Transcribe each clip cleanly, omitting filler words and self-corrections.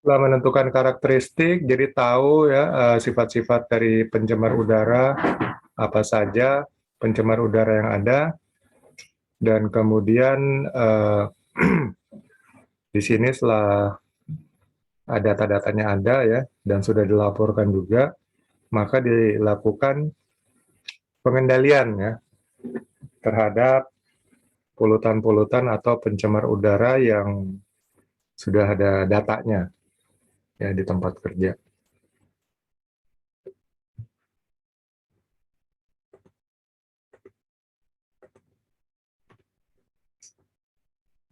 Setelah menentukan karakteristik, jadi tahu ya sifat-sifat dari pencemar udara apa saja pencemar udara yang ada, dan kemudian di sini setelah data-datanya ada ya dan sudah dilaporkan juga, maka dilakukan pengendalian ya terhadap polutan-polutan atau pencemar udara yang sudah ada datanya ya di tempat kerja.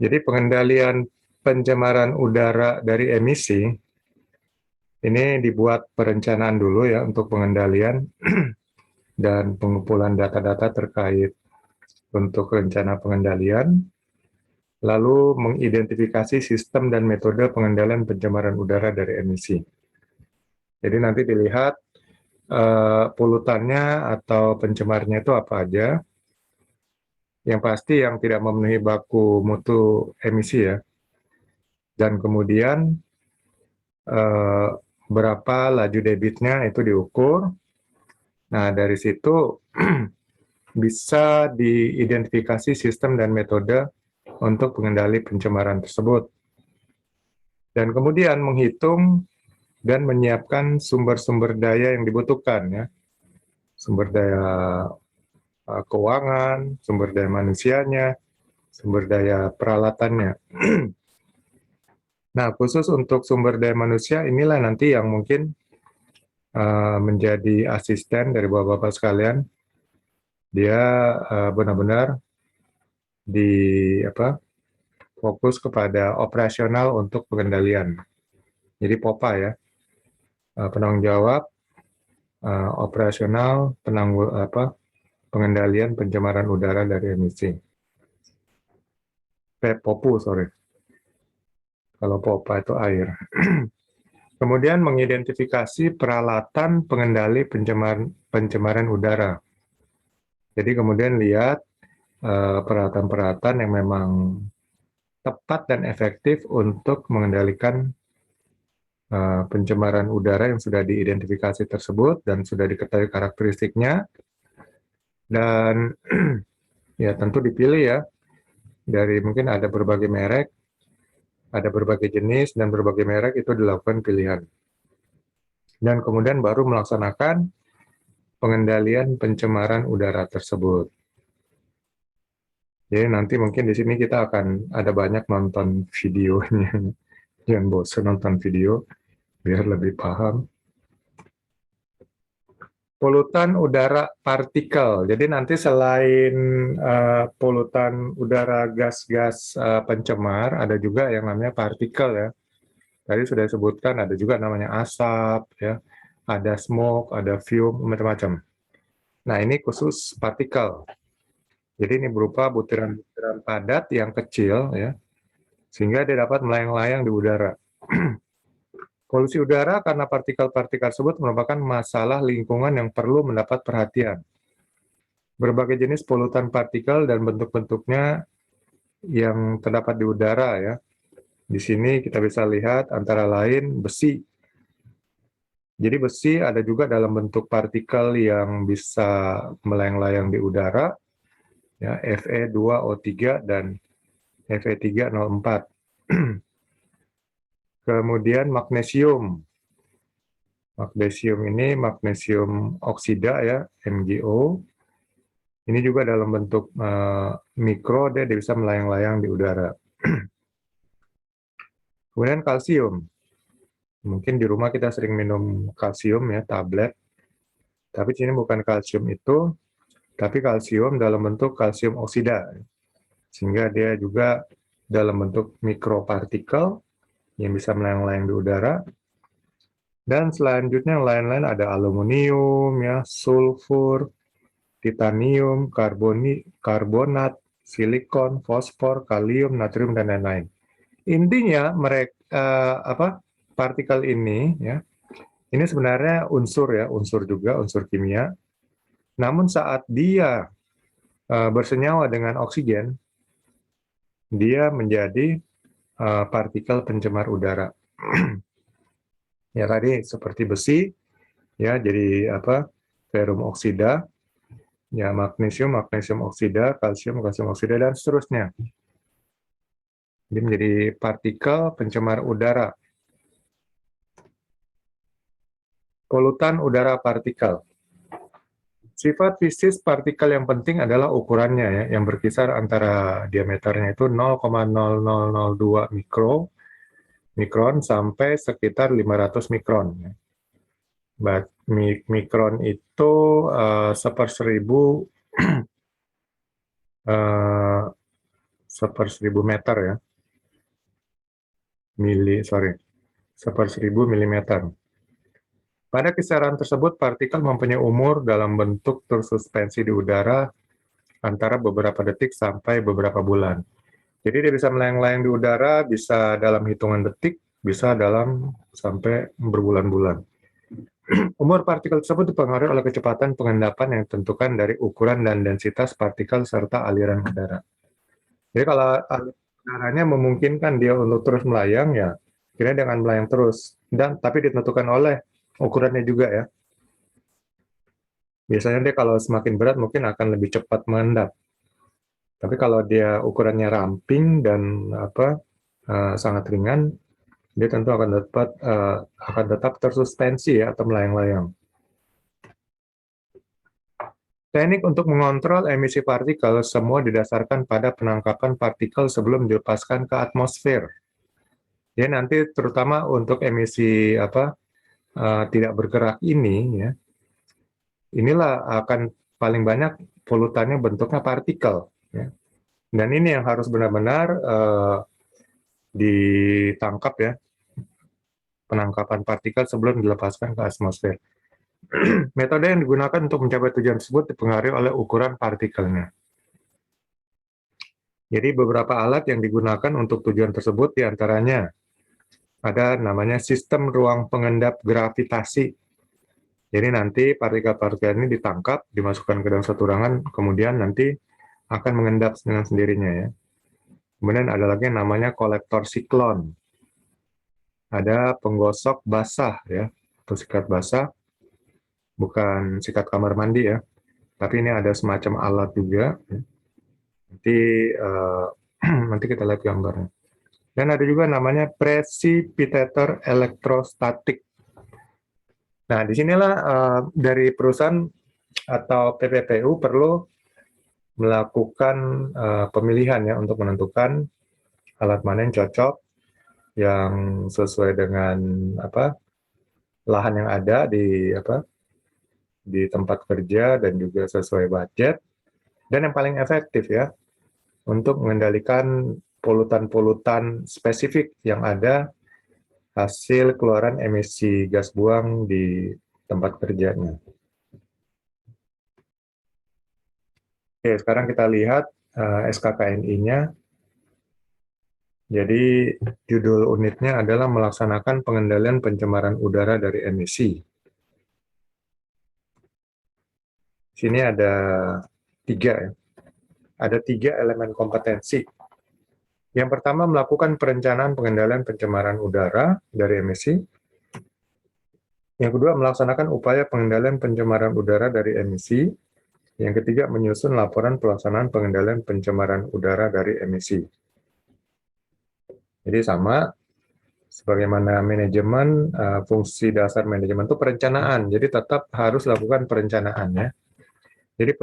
Jadi pengendalian pencemaran udara dari emisi ini dibuat perencanaan dulu ya untuk pengendalian dan pengumpulan data-data terkait untuk rencana pengendalian, lalu mengidentifikasi sistem dan metode pengendalian pencemaran udara dari emisi. Jadi nanti dilihat polutannya atau pencemarnya itu apa aja. Yang pasti yang tidak memenuhi baku mutu emisi ya. Dan kemudian eh, berapa laju debitnya itu diukur. Nah, dari situ bisa diidentifikasi sistem dan metode untuk pengendali pencemaran tersebut. Dan kemudian menghitung dan menyiapkan sumber-sumber daya yang dibutuhkan ya. Sumber daya keuangan, sumber daya manusianya, sumber daya peralatannya. Nah, khusus untuk sumber daya manusia inilah nanti yang mungkin menjadi asisten dari bapak-bapak sekalian. Dia benar-benar di apa fokus kepada operasional untuk pengendalian. Jadi POPA ya, penanggung jawab operasional pengendalian pencemaran udara dari emisi. POPU, sorry. Kalau POPA itu air. Kemudian mengidentifikasi peralatan pengendali pencemaran udara. Jadi kemudian lihat peralatan-peralatan yang memang tepat dan efektif untuk mengendalikan pencemaran udara yang sudah diidentifikasi tersebut dan sudah diketahui karakteristiknya, dan ya tentu dipilih ya dari mungkin ada berbagai merek, ada berbagai jenis dan berbagai merek itu dilakukan pilihan. Dan kemudian baru melaksanakan pengendalian pencemaran udara tersebut. Jadi nanti mungkin di sini kita akan ada banyak nonton videonya. Jangan bosan nonton video, biar lebih paham. Polutan udara partikel. Jadi nanti selain polutan udara gas-gas pencemar, ada juga yang namanya partikel ya. Tadi sudah disebutkan ada juga namanya asap ya, ada smoke, ada fume, macam-macam. Nah, ini khusus partikel. Jadi ini berupa butiran-butiran padat yang kecil ya, sehingga dia dapat melayang-layang di udara. Polusi udara karena partikel-partikel tersebut merupakan masalah lingkungan yang perlu mendapat perhatian. Berbagai jenis polutan partikel dan bentuk-bentuknya yang terdapat di udara ya. Di sini kita bisa lihat antara lain besi. Jadi besi ada juga dalam bentuk partikel yang bisa melayang-layang di udara, ya, Fe2O3 dan Fe3O4. Kemudian magnesium. Magnesium ini magnesium oksida ya, MgO. Ini juga dalam bentuk mikro, dia bisa melayang-layang di udara. Kemudian kalsium. Mungkin di rumah kita sering minum kalsium ya, tablet. Tapi ini bukan kalsium itu, tapi kalsium dalam bentuk kalsium oksida. Sehingga dia juga dalam bentuk mikropartikel yang bisa melayang-layang di udara. Dan selanjutnya yang lain-lain ada aluminium, ya, sulfur, titanium, karbonat, silikon, fosfor, kalium, natrium, dan lain-lain. Intinya partikel ini ya, ini sebenarnya unsur ya, unsur juga, unsur kimia. Namun saat dia bersenyawa dengan oksigen, dia menjadi partikel pencemar udara. Ya tadi seperti besi, ya jadi apa? Ferrum oksida, ya magnesium, magnesium oksida, kalsium, kalsium oksida dan seterusnya. Jadi menjadi partikel pencemar udara. Polutan udara partikel. Sifat fisik partikel yang penting adalah ukurannya ya, yang berkisar antara diameternya itu 0,0002 mikron sampai sekitar 500 mikron. Ya. Mikron itu eh, seper seribu meter ya, seper seribu milimeter. Pada kisaran tersebut, partikel mempunyai umur dalam bentuk tersuspensi di udara antara beberapa detik sampai beberapa bulan. Jadi dia bisa melayang-layang di udara, bisa dalam hitungan detik, bisa dalam sampai berbulan-bulan. Umur partikel tersebut dipengaruhi oleh kecepatan pengendapan yang ditentukan dari ukuran dan densitas partikel serta aliran udara. Jadi kalau udaranya memungkinkan dia untuk terus melayang, ya kira dengan melayang terus. Dan tapi ditentukan oleh ukurannya juga ya. Biasanya dia kalau semakin berat mungkin akan lebih cepat mengendap. Tapi kalau dia ukurannya ramping dan sangat ringan, dia tentu akan tetap tersuspensi ya atau melayang-layang. Teknik untuk mengontrol emisi partikel semua didasarkan pada penangkapan partikel sebelum dilepaskan ke atmosfer. Ya nanti terutama untuk emisi tidak bergerak ini ya, inilah akan paling banyak polutannya bentuknya partikel. Ya. Dan ini yang harus benar-benar ditangkap ya, penangkapan partikel sebelum dilepaskan ke atmosfer. Metode yang digunakan untuk mencapai tujuan tersebut dipengaruhi oleh ukuran partikelnya. Jadi beberapa alat yang digunakan untuk tujuan tersebut diantaranya ada namanya sistem ruang pengendap gravitasi. Jadi nanti partikel-partikel ini ditangkap, dimasukkan ke dalam satu ruangan, kemudian nanti akan mengendap dengan sendirinya ya. Kemudian ada lagi yang namanya kolektor siklon. Ada penggosok basah ya, atau sikat basah, bukan sikat kamar mandi ya. Tapi ini ada semacam alat juga. Nanti nanti kita lihat gambarnya. Dan ada juga namanya precipitator elektrostatik. Nah, disinilah dari perusahaan atau PPPU perlu melakukan pemilihan ya untuk menentukan alat mana yang cocok, yang sesuai dengan lahan yang ada di tempat kerja dan juga sesuai budget, dan yang paling efektif ya untuk mengendalikan polutan-polutan spesifik yang ada hasil keluaran emisi gas buang di tempat kerjanya. Oke, sekarang kita lihat SKKNI-nya. Jadi judul unitnya adalah melaksanakan pengendalian pencemaran udara dari emisi. Sini ada tiga ya. Ada tiga elemen kompetensi. Yang pertama melakukan perencanaan pengendalian pencemaran udara dari emisi. Yang kedua melaksanakan upaya pengendalian pencemaran udara dari emisi. Yang ketiga menyusun laporan pelaksanaan pengendalian pencemaran udara dari emisi. Jadi sama sebagaimana manajemen, fungsi dasar manajemen itu perencanaan. Jadi tetap harus lakukan perencanaan ya. Jadi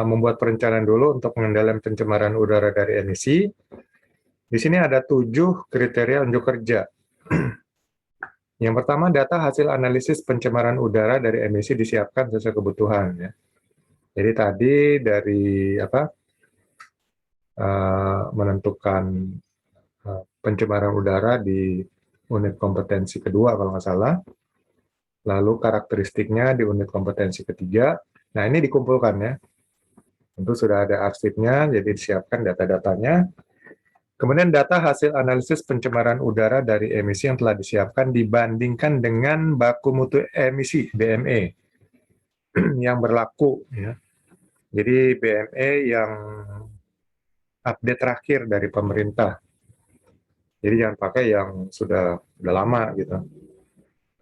membuat perencanaan dulu untuk pengendalian pencemaran udara dari emisi. Di sini ada 7 kriteria unjuk kerja. Yang pertama, data hasil analisis pencemaran udara dari emisi disiapkan sesuai kebutuhan. Ya. Jadi tadi dari menentukan pencemaran udara di unit kompetensi kedua kalau nggak salah, lalu karakteristiknya di unit kompetensi ketiga. Nah ini dikumpulkan ya. Tentu sudah ada arsipnya, jadi disiapkan data-datanya. Kemudian data hasil analisis pencemaran udara dari emisi yang telah disiapkan dibandingkan dengan baku mutu emisi (BME) yang berlaku. Ya. Jadi BME yang update terakhir dari pemerintah. Jadi jangan pakai yang sudah lama gitu.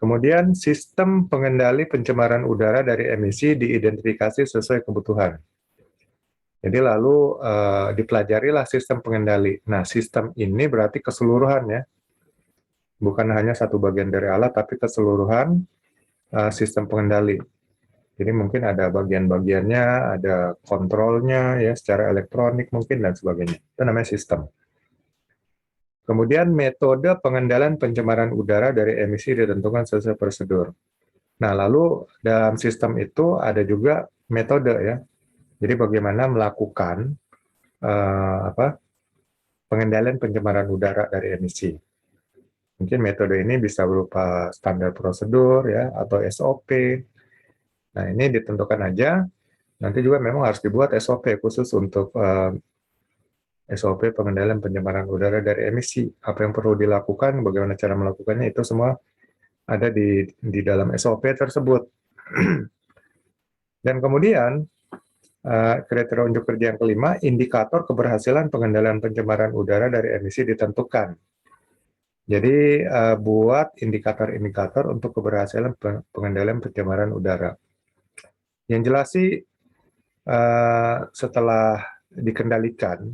Kemudian sistem pengendali pencemaran udara dari emisi diidentifikasi sesuai kebutuhan. Jadi lalu dipelajarilah sistem pengendali. Nah, sistem ini berarti keseluruhan ya, bukan hanya satu bagian dari alat, tapi keseluruhan sistem pengendali. Jadi mungkin ada bagian-bagiannya, ada kontrolnya ya secara elektronik mungkin dan sebagainya. Itu namanya sistem. Kemudian metode pengendalian pencemaran udara dari emisi ditentukan sesuai prosedur. Nah, lalu dalam sistem itu ada juga metode ya. Jadi bagaimana melakukan pengendalian pencemaran udara dari emisi. Mungkin metode ini bisa berupa standar prosedur ya atau SOP. Nah, ini ditentukan aja. Nanti juga memang harus dibuat SOP khusus untuk SOP pengendalian pencemaran udara dari emisi. Apa yang perlu dilakukan, bagaimana cara melakukannya, itu semua ada di dalam SOP tersebut. Dan kemudian, kriteria unjuk kerja yang kelima, indikator keberhasilan pengendalian pencemaran udara dari emisi ditentukan. Jadi, buat indikator-indikator untuk keberhasilan pengendalian pencemaran udara. Yang jelas sih, setelah dikendalikan,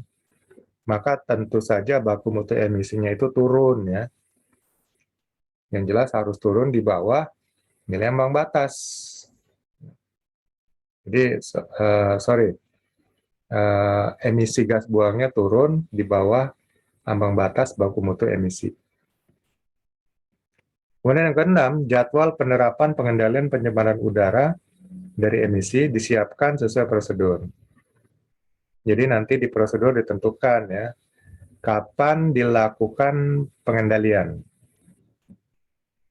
maka tentu saja baku mutu emisinya itu turun ya. Yang jelas harus turun di bawah nilai ambang batas. Jadi, emisi gas buangnya turun di bawah ambang batas baku mutu emisi. Kemudian yang keenam, jadwal penerapan pengendalian pencemaran udara dari emisi disiapkan sesuai prosedur. Jadi nanti di prosedur ditentukan ya, kapan dilakukan pengendalian.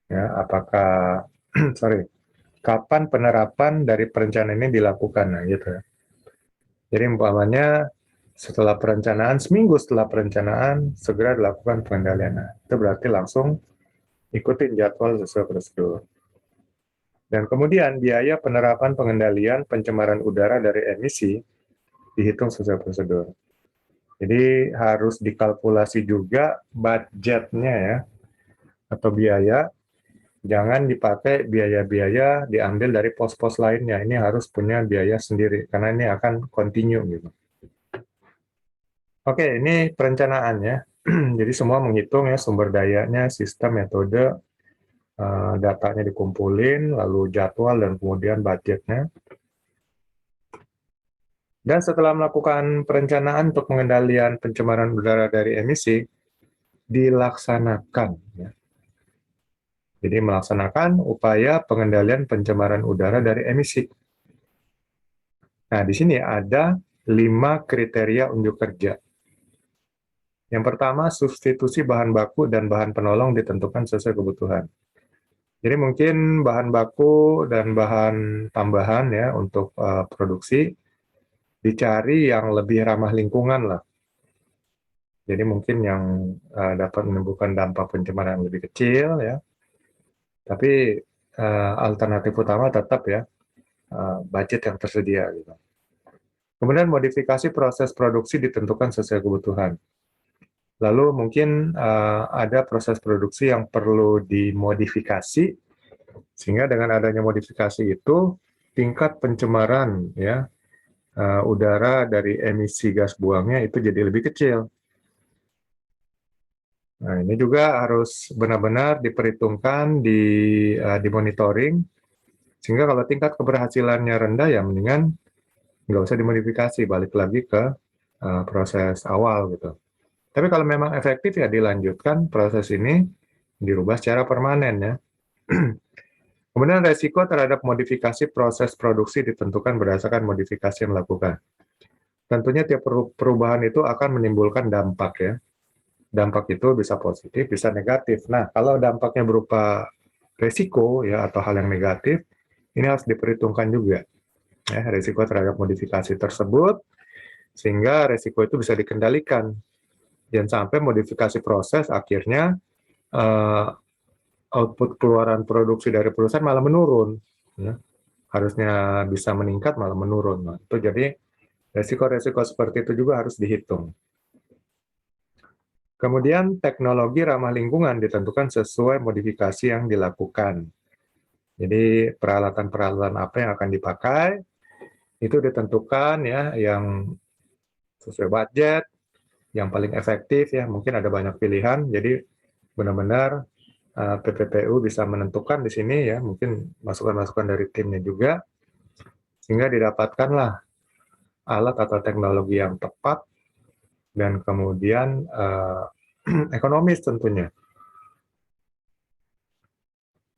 Ya, apakah, kapan penerapan dari perencanaan ini dilakukan, nah gitu ya. Jadi umpamanya setelah perencanaan, seminggu setelah perencanaan, segera dilakukan pengendalian. Nah, itu berarti langsung ikutin jadwal sesuai prosedur. Dan kemudian biaya penerapan pengendalian pencemaran udara dari emisi dihitung sesuai prosedur. Jadi harus dikalkulasi juga budgetnya ya, atau biaya. Jangan dipakai biaya-biaya diambil dari pos-pos lainnya. Ini harus punya biaya sendiri, karena ini akan continue gitu. Oke, ini perencanaannya. Jadi semua menghitung ya sumber dayanya, sistem, metode, datanya dikumpulin, lalu jadwal, dan kemudian budgetnya. Dan setelah melakukan perencanaan untuk pengendalian pencemaran udara dari emisi, dilaksanakan. Ya. Jadi melaksanakan upaya pengendalian pencemaran udara dari emisi. Nah, di sini ada 5 kriteria unjuk kerja. Yang pertama, substitusi bahan baku dan bahan penolong ditentukan sesuai kebutuhan. Jadi mungkin bahan baku dan bahan tambahan ya untuk produksi dicari yang lebih ramah lingkungan lah. Jadi mungkin yang dapat menimbulkan dampak pencemaran yang lebih kecil ya. Tapi alternatif utama tetap ya budget yang tersedia gitu. Kemudian modifikasi proses produksi ditentukan sesuai kebutuhan. Lalu mungkin ada proses produksi yang perlu dimodifikasi, sehingga dengan adanya modifikasi itu tingkat pencemaran ya udara dari emisi gas buangnya itu jadi lebih kecil. Nah, ini juga harus benar-benar diperhitungkan, dimonitoring, sehingga kalau tingkat keberhasilannya rendah ya mendingan nggak usah dimodifikasi, balik lagi ke proses awal gitu. Tapi kalau memang efektif ya dilanjutkan proses ini, dirubah secara permanen ya. Kemudian resiko terhadap modifikasi proses produksi ditentukan berdasarkan modifikasi yang dilakukan. Tentunya tiap perubahan itu akan menimbulkan dampak ya. Dampak itu bisa positif, bisa negatif. Nah, kalau dampaknya berupa resiko ya atau hal yang negatif, ini harus diperhitungkan juga ya resiko terhadap modifikasi tersebut, sehingga resiko itu bisa dikendalikan. Jangan sampai modifikasi proses akhirnya output keluaran produksi dari perusahaan malah menurun. Ya. Harusnya bisa meningkat malah menurun. Nah, itu jadi resiko-resiko seperti itu juga harus dihitung. Kemudian teknologi ramah lingkungan ditentukan sesuai modifikasi yang dilakukan. Jadi peralatan-peralatan apa yang akan dipakai itu ditentukan ya, yang sesuai budget, yang paling efektif ya, mungkin ada banyak pilihan. Jadi benar-benar PPPU bisa menentukan di sini ya, mungkin masukan-masukan dari timnya juga, sehingga didapatkanlah alat atau teknologi yang tepat dan kemudian ekonomis tentunya.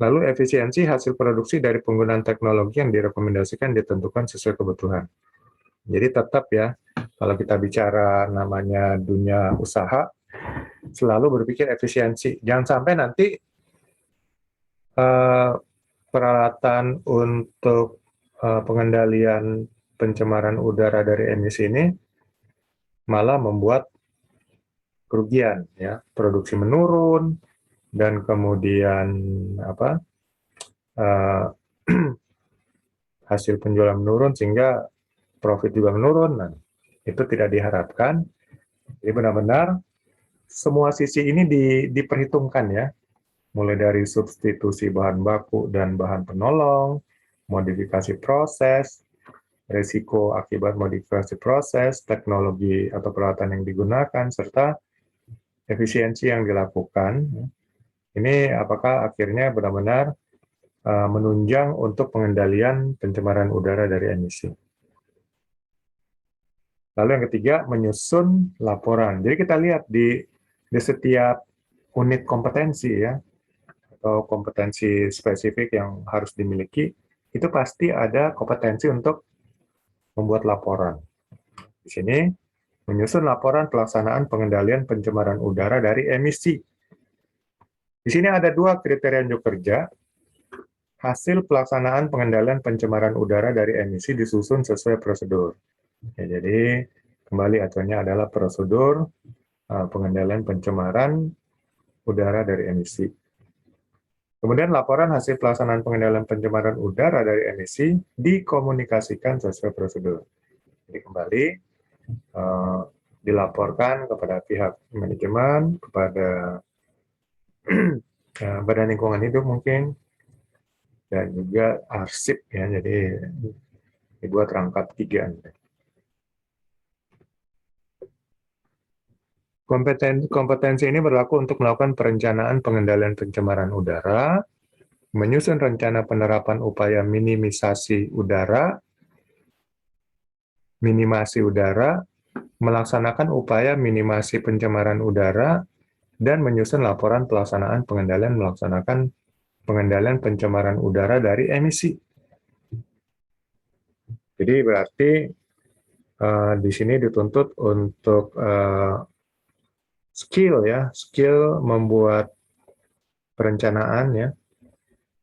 Lalu efisiensi hasil produksi dari penggunaan teknologi yang direkomendasikan ditentukan sesuai kebutuhan. Jadi tetap ya, kalau kita bicara namanya dunia usaha, selalu berpikir efisiensi. Jangan sampai nanti peralatan untuk pengendalian pencemaran udara dari emisi ini malah membuat kerugian, ya, produksi menurun dan kemudian apa hasil penjualan menurun sehingga profit juga menurun. Nah, itu tidak diharapkan. Jadi benar-benar semua sisi ini diperhitungkan ya, mulai dari substitusi bahan baku dan bahan penolong, modifikasi proses, risiko akibat modifikasi proses, teknologi atau peralatan yang digunakan, serta efisiensi yang dilakukan. Ini apakah akhirnya benar-benar menunjang untuk pengendalian pencemaran udara dari emisi. Lalu yang ketiga, menyusun laporan. Jadi kita lihat di setiap unit kompetensi ya, atau kompetensi spesifik yang harus dimiliki, itu pasti ada kompetensi untuk membuat laporan. Di sini, menyusun laporan pelaksanaan pengendalian pencemaran udara dari emisi. Di sini ada dua kriteria unjuk kerja. Hasil pelaksanaan pengendalian pencemaran udara dari emisi disusun sesuai prosedur. Ya, jadi, kembali acuannya adalah prosedur pengendalian pencemaran udara dari emisi. Kemudian laporan hasil pelaksanaan pengendalian pencemaran udara dari emisi dikomunikasikan sesuai prosedur. Jadi kembali dilaporkan kepada pihak manajemen, kepada Badan Lingkungan Hidup mungkin, dan juga arsip ya. Jadi dibuat rangkap 3. Kompetensi ini berlaku untuk melakukan perencanaan pengendalian pencemaran udara, menyusun rencana penerapan upaya minimasi udara, melaksanakan upaya minimasi pencemaran udara, dan menyusun laporan pelaksanaan melaksanakan pengendalian pencemaran udara dari emisi. Jadi berarti di sini dituntut untuk skill membuat perencanaan ya.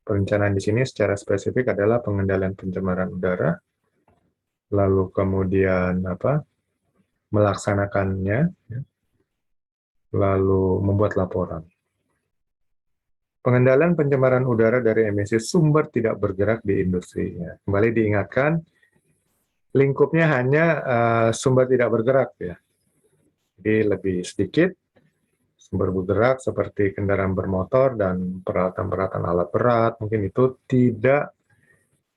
Perencanaan di sini secara spesifik adalah pengendalian pencemaran udara, lalu kemudian melaksanakannya, lalu membuat laporan. Pengendalian pencemaran udara dari emisi sumber tidak bergerak di industri. Ya. Kembali diingatkan, lingkupnya hanya sumber tidak bergerak ya. Jadi lebih sedikit sumber bergerak seperti kendaraan bermotor dan peralatan-peralatan alat berat, mungkin itu tidak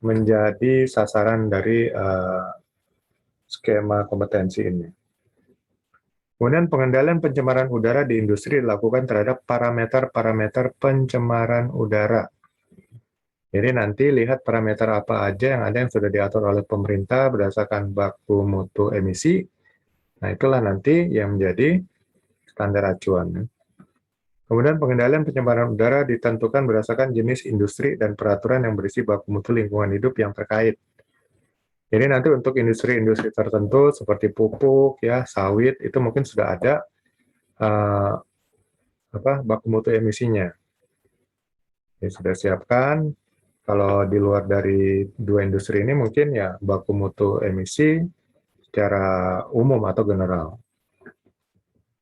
menjadi sasaran dari skema kompetensi ini. Kemudian pengendalian pencemaran udara di industri dilakukan terhadap parameter-parameter pencemaran udara. Jadi nanti lihat parameter apa aja yang sudah diatur oleh pemerintah berdasarkan baku mutu emisi. Nah itulah nanti yang menjadi standar acuan. Kemudian pengendalian pencemaran udara ditentukan berdasarkan jenis industri dan peraturan yang berisi baku mutu lingkungan hidup yang terkait. Jadi nanti untuk industri-industri tertentu seperti pupuk, ya, sawit, itu mungkin sudah ada baku mutu emisinya. Jadi sudah siapkan. Kalau di luar dari 2 industri ini mungkin ya baku mutu emisi secara umum atau general.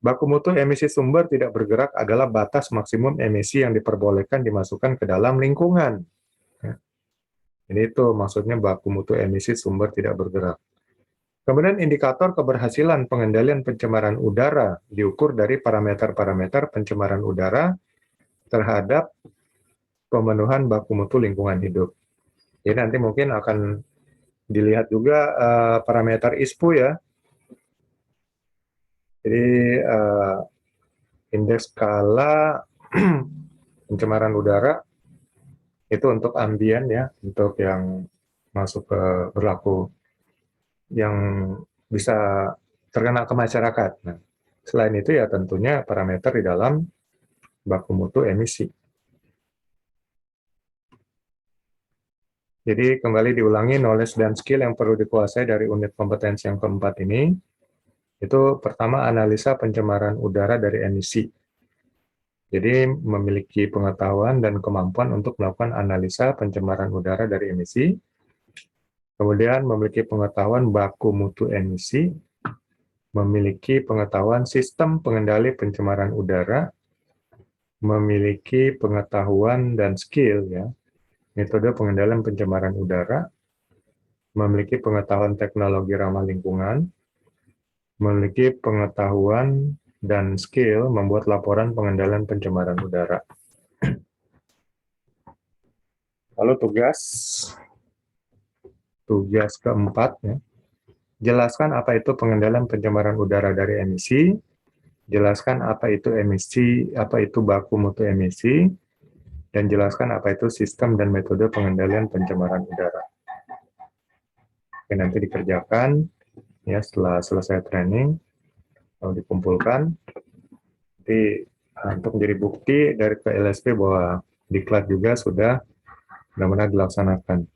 Baku mutu emisi sumber tidak bergerak adalah batas maksimum emisi yang diperbolehkan dimasukkan ke dalam lingkungan. Ini itu maksudnya baku mutu emisi sumber tidak bergerak. Kemudian indikator keberhasilan pengendalian pencemaran udara diukur dari parameter-parameter pencemaran udara terhadap pemenuhan baku mutu lingkungan hidup. Jadi nanti mungkin akan dilihat juga parameter ISPU ya. Jadi indeks skala pencemaran udara itu untuk ambien ya, untuk yang masuk ke berlaku yang bisa terkena ke masyarakat. Nah, selain itu ya tentunya parameter di dalam baku mutu emisi. Jadi kembali diulangi knowledge dan skill yang perlu dikuasai dari unit kompetensi yang keempat ini. Itu pertama analisa pencemaran udara dari emisi. Jadi memiliki pengetahuan dan kemampuan untuk melakukan analisa pencemaran udara dari emisi. Kemudian memiliki pengetahuan baku mutu emisi, memiliki pengetahuan sistem pengendali pencemaran udara, memiliki pengetahuan dan skill ya, metode pengendalian pencemaran udara, memiliki pengetahuan teknologi ramah lingkungan, memiliki pengetahuan dan skill membuat laporan pengendalian pencemaran udara. Lalu tugas keempat ya. Jelaskan apa itu pengendalian pencemaran udara dari emisi, jelaskan apa itu emisi, apa itu baku mutu emisi, dan jelaskan apa itu sistem dan metode pengendalian pencemaran udara. Oke, nanti dikerjakan ya setelah selesai training, lalu dikumpulkan. Nanti untuk menjadi bukti dari ke LSP bahwa diklat juga sudah benar-benar dilaksanakan.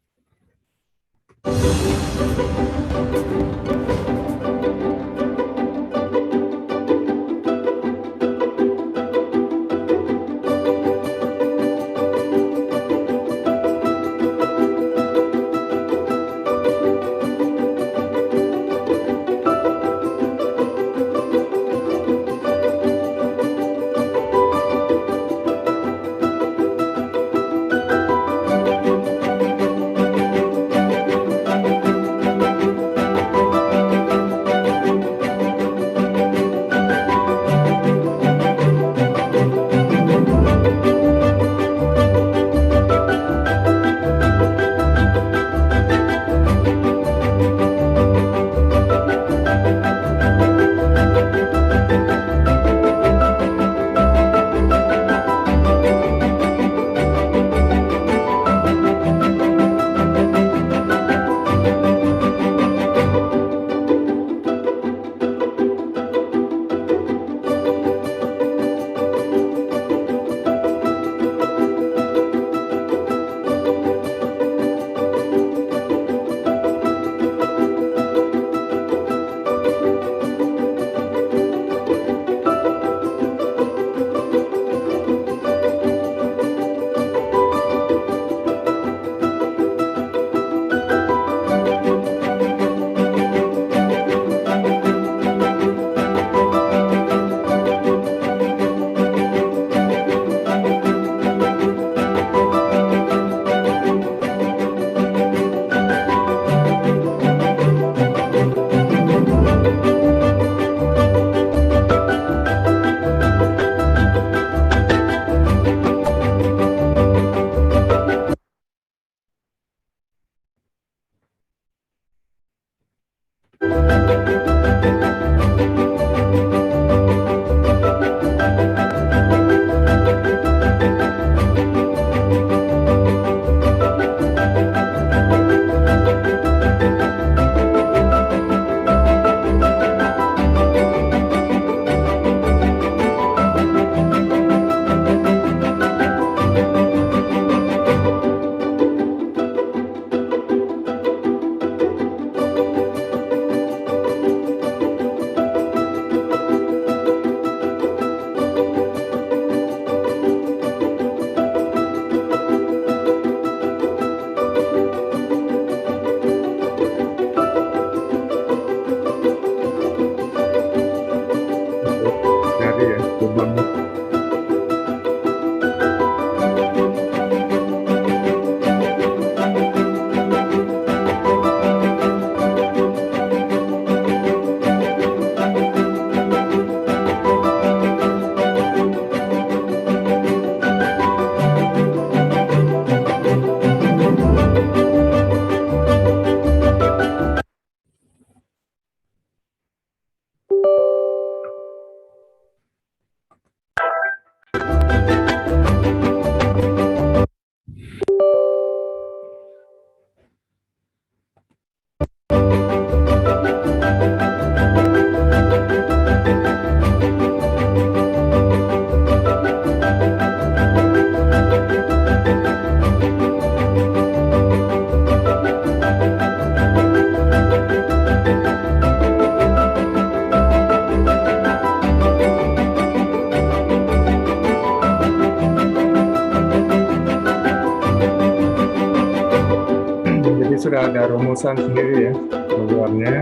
sudah ada rumusan sendiri ya programnya,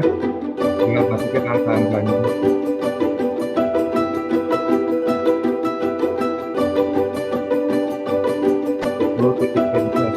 tinggal masukin angka-angkanya. Dua titik enter.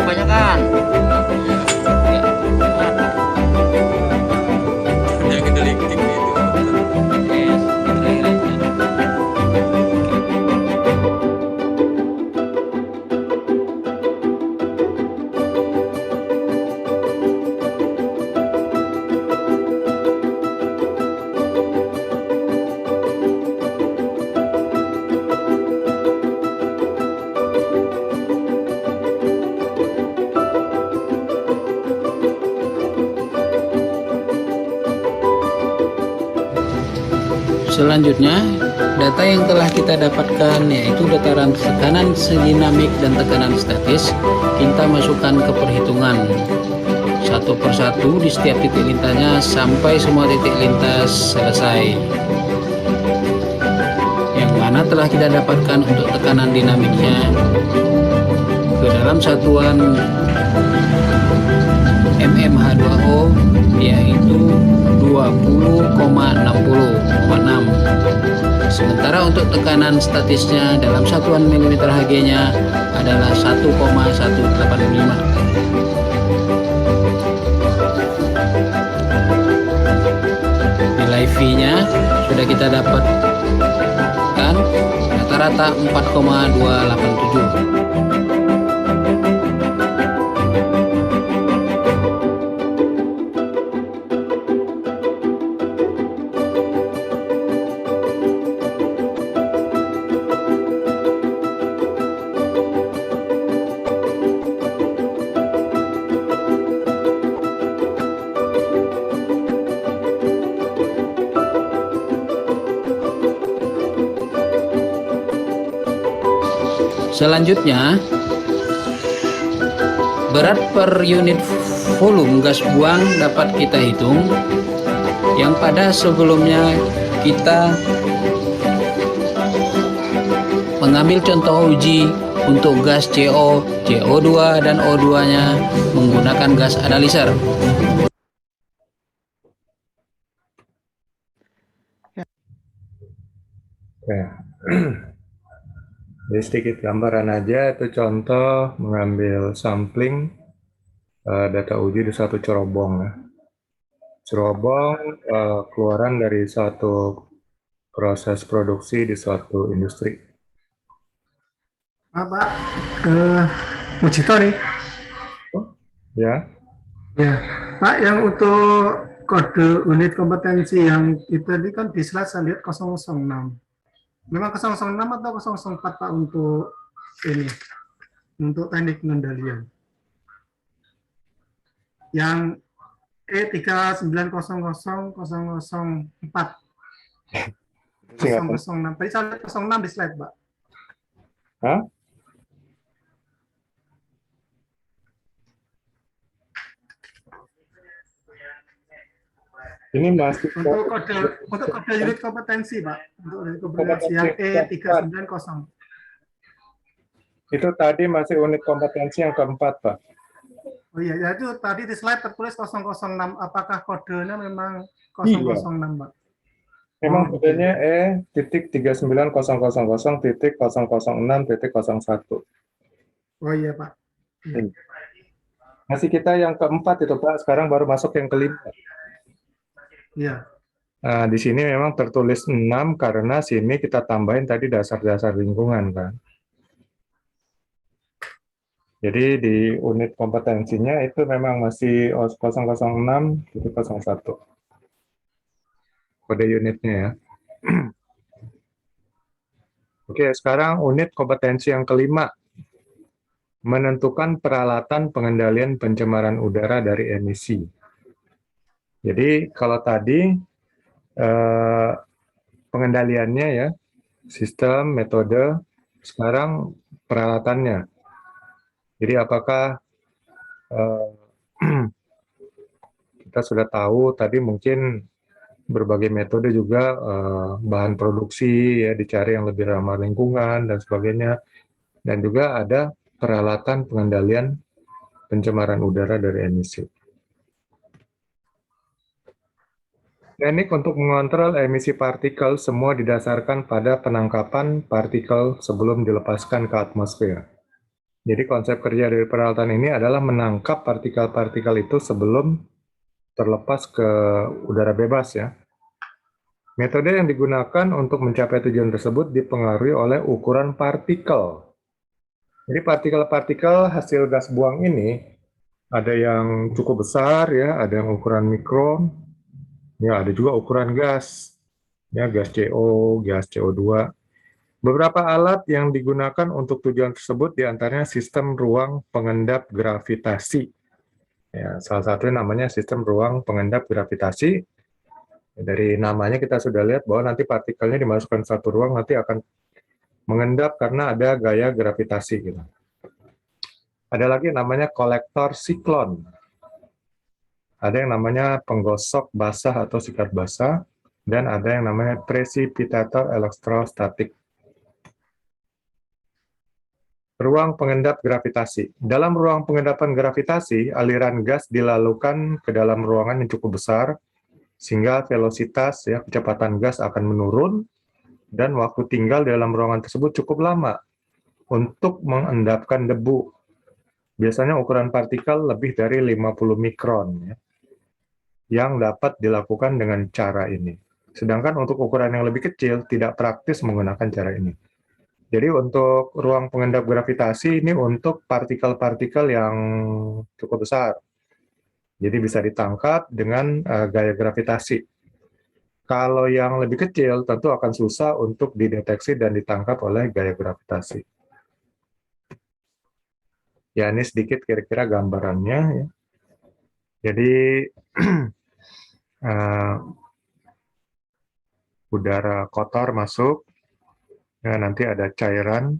kebanyakan. Yang kedeliktik itu. Yes, kira-kira. Selanjutnya, data yang telah kita dapatkan yaitu dataran tekanan dinamik dan tekanan statis, kita masukkan ke perhitungan satu persatu di setiap titik lintahnya sampai semua titik lintas selesai. Yang mana telah kita dapatkan untuk tekanan dinamiknya ke dalam satuan mmH2O yaitu 20,60,6. Sementara untuk tekanan statisnya dalam satuan mm Hg-nya adalah 1,185. Nilai V-nya sudah kita dapatkan rata-rata 4,287. Selanjutnya, berat per unit volume gas buang dapat kita hitung, yang pada sebelumnya kita mengambil contoh uji untuk gas CO, CO2 dan O2-nya menggunakan gas analyzer. Oke. Jadi sedikit gambaran aja, itu contoh mengambil sampling data uji di satu cerobong. Ya. Cerobong keluaran dari suatu proses produksi di suatu industri. Pak, Mujito nih. Ya. Ya, Pak, yang untuk kode unit kompetensi yang itu tadi kan di slide saya lihat 006. Memang 006 atau 004 Pak untuk ini, untuk teknik pengendalian. Yang E3900004 006. Tadi saya lihat 06 di slide, Pak. Hah? Ini masih untuk kode unit kompetensi, Pak. Untuk unit kompetensi yang E390. Itu tadi masih unit kompetensi yang keempat, Pak. Oh iya, ya itu tadi di slide tertulis 006. Apakah kodenya memang 006, Pak? Memang kodenya E.39000.006.01. Oh iya, Pak. Iya. Masih kita yang keempat itu, Pak. Sekarang baru masuk yang kelima. Iya. Nah, di sini memang tertulis 6 karena sini kita tambahin tadi dasar-dasar lingkungan, kan. Jadi di unit kompetensinya itu memang masih 006.01. Kode unitnya ya. Oke, sekarang unit kompetensi yang kelima. Menentukan peralatan pengendalian pencemaran udara dari emisi. Jadi kalau tadi pengendaliannya ya, sistem, metode, sekarang peralatannya. Jadi apakah kita sudah tahu tadi mungkin berbagai metode juga bahan produksi ya dicari yang lebih ramah lingkungan dan sebagainya, dan juga ada peralatan pengendalian pencemaran udara dari emisi. Teknik untuk mengontrol emisi partikel semua didasarkan pada penangkapan partikel sebelum dilepaskan ke atmosfer. Jadi konsep kerja dari peralatan ini adalah menangkap partikel-partikel itu sebelum terlepas ke udara bebas ya. Metode yang digunakan untuk mencapai tujuan tersebut dipengaruhi oleh ukuran partikel. Jadi partikel-partikel hasil gas buang ini ada yang cukup besar ya, ada yang ukuran mikron, ya ada juga ukuran gas, ya gas CO, gas CO2. Beberapa alat yang digunakan untuk tujuan tersebut diantaranya sistem ruang pengendap gravitasi. Ya, salah satunya namanya sistem ruang pengendap gravitasi. Dari namanya kita sudah lihat bahwa nanti partikelnya dimasukkan satu ruang nanti akan mengendap karena ada gaya gravitasi gitu. Ada lagi namanya kolektor siklon. Ada yang namanya penggosok basah atau sikat basah dan ada yang namanya precipitator elektrostatik. Ruang pengendap gravitasi. Dalam ruang pengendapan gravitasi, aliran gas dilalukan ke dalam ruangan yang cukup besar sehingga velositas ya kecepatan gas akan menurun dan waktu tinggal dalam ruangan tersebut cukup lama untuk mengendapkan debu. Biasanya ukuran partikel lebih dari 50 mikron ya, yang dapat dilakukan dengan cara ini. Sedangkan untuk ukuran yang lebih kecil tidak praktis menggunakan cara ini. Jadi untuk ruang pengendap gravitasi ini untuk partikel-partikel yang cukup besar. Jadi bisa ditangkap dengan gaya gravitasi. Kalau yang lebih kecil tentu akan susah untuk dideteksi dan ditangkap oleh gaya gravitasi. Ya ini sedikit kira-kira gambarannya. Ya. Jadi udara kotor masuk, ya, nanti ada cairan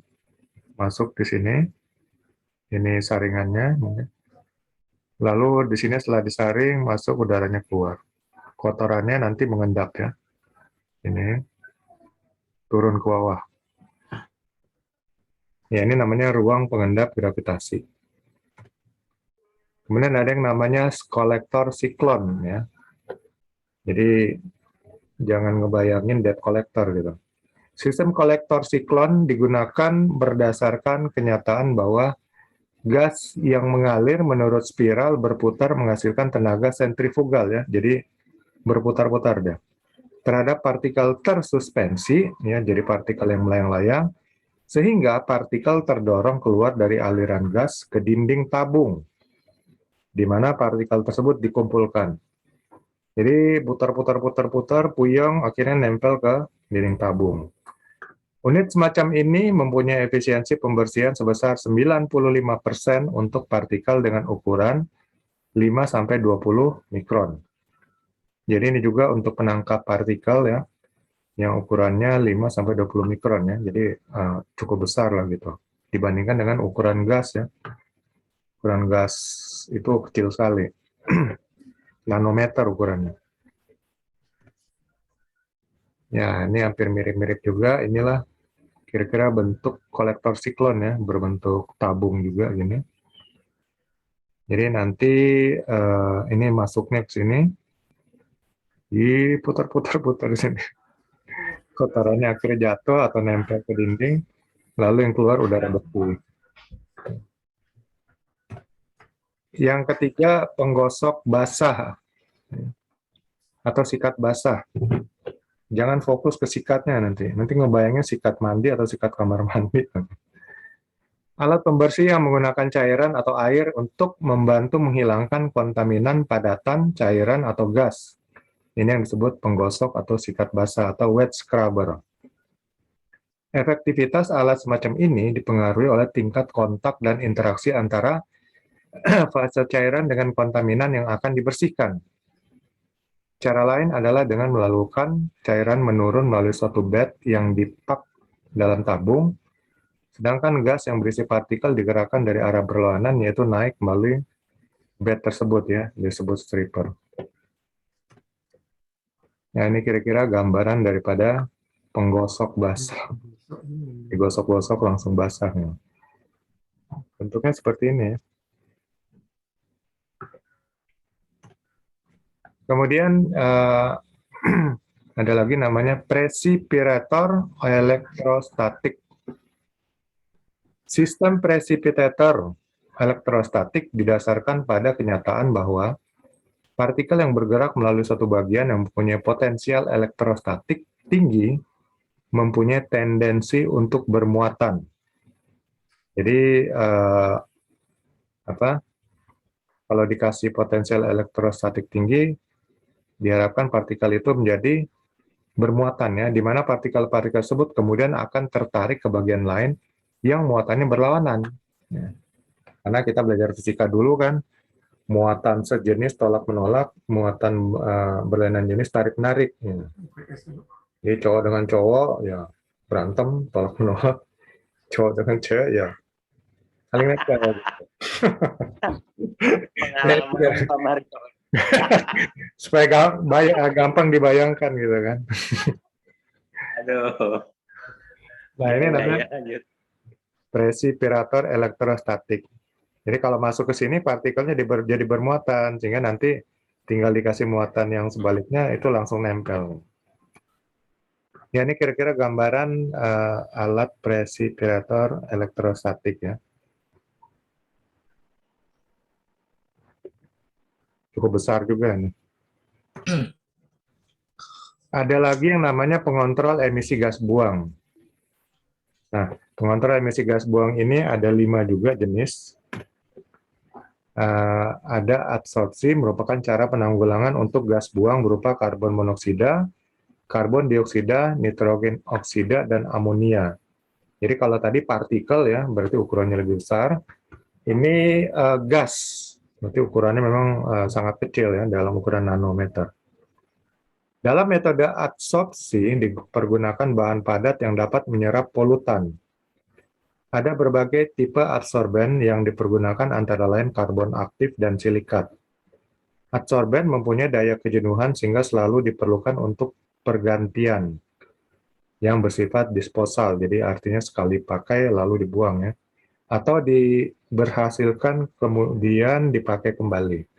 masuk di sini. Ini saringannya. Lalu di sini setelah disaring masuk udaranya keluar. Kotorannya nanti mengendap ya. Ini turun ke bawah. Ya ini namanya ruang pengendap gravitasi. Kemudian ada yang namanya kolektor siklon ya. Jadi jangan ngebayangin debt collector gitu. Sistem kolektor siklon digunakan berdasarkan kenyataan bahwa gas yang mengalir menurut spiral berputar menghasilkan tenaga sentrifugal ya. Jadi berputar-putar deh. Terhadap partikel tersuspensi ya, jadi partikel yang melayang-layang sehingga partikel terdorong keluar dari aliran gas ke dinding tabung di mana partikel tersebut dikumpulkan. Jadi putar-putar-putar-putar, puyeng, akhirnya nempel ke dinding tabung. Unit semacam ini mempunyai efisiensi pembersihan sebesar 95% untuk partikel dengan ukuran 5-20 mikron. Jadi ini juga untuk penangkap partikel ya, yang ukurannya 5-20 mikron ya, jadi cukup besar lah gitu. Dibandingkan dengan ukuran gas ya. Ukuran gas itu kecil sekali. Nanometer ukurannya. Ya, ini hampir mirip-mirip juga. Inilah kira-kira bentuk kolektor siklon ya, berbentuk tabung juga gini. Jadi nanti ini masuknya ke sini, diputar-putar-putar di sini. Kotorannya akhirnya jatuh atau nempel ke dinding, lalu yang keluar udara beku. Yang ketiga, penggosok basah atau sikat basah. Jangan fokus ke sikatnya nanti ngebayangnya sikat mandi atau sikat kamar mandi. Alat pembersih yang menggunakan cairan atau air untuk membantu menghilangkan kontaminan padatan, cairan, atau gas. Ini yang disebut penggosok atau sikat basah atau wet scrubber. Efektivitas alat semacam ini dipengaruhi oleh tingkat kontak dan interaksi antara fase cairan dengan kontaminan yang akan dibersihkan. Cara lain adalah dengan melakukan cairan menurun melalui suatu bed yang dipak dalam tabung, sedangkan gas yang berisi partikel digerakkan dari arah berlawanan, yaitu naik melalui bed tersebut ya, disebut stripper. Nah, ini kira-kira gambaran daripada penggosok basah. Digosok-gosok langsung basah. Ya. Bentuknya seperti ini ya. Kemudian ada lagi namanya precipitator elektrostatik. Sistem precipitator elektrostatik didasarkan pada kenyataan bahwa partikel yang bergerak melalui suatu bagian yang mempunyai potensial elektrostatik tinggi mempunyai tendensi untuk bermuatan. Jadi kalau dikasih potensial elektrostatik tinggi, diharapkan partikel itu menjadi bermuatan ya, di mana partikel-partikel tersebut kemudian akan tertarik ke bagian lain yang muatannya berlawanan. Ya. Karena kita belajar fisika dulu kan, muatan sejenis tolak-menolak, muatan berlainan jenis tarik-menarik. Ya. Jadi cowok dengan cowok, ya berantem, tolak-menolak. Cowok dengan cewek, ya saling nempel. Pengalaman Pak Marco. Supaya gampang dibayangkan gitu kan. Aduh. Nah ini namanya lanjut. precipitator elektrostatik. Jadi kalau masuk ke sini partikelnya jadi bermuatan, sehingga nanti tinggal dikasih muatan yang sebaliknya itu langsung nempel. Ya ini kira-kira gambaran alat precipitator elektrostatik ya. Cukup besar juga nih. Ada lagi yang namanya pengontrol emisi gas buang. Nah, pengontrol emisi gas buang ini ada 5 juga jenis. Ada adsorpsi, merupakan cara penanggulangan untuk gas buang berupa karbon monoksida, karbon dioksida, nitrogen oksida, dan amonia. Jadi kalau tadi partikel ya, berarti ukurannya lebih besar. Ini gas, berarti ukurannya memang sangat kecil ya, dalam ukuran nanometer. Dalam metode adsorpsi dipergunakan bahan padat yang dapat menyerap polutan. Ada berbagai tipe adsorben yang dipergunakan antara lain karbon aktif dan silikat. Adsorben mempunyai daya kejenuhan sehingga selalu diperlukan untuk pergantian yang bersifat disposal, jadi artinya sekali pakai lalu dibuang ya, atau berhasilkan kemudian dipakai kembali.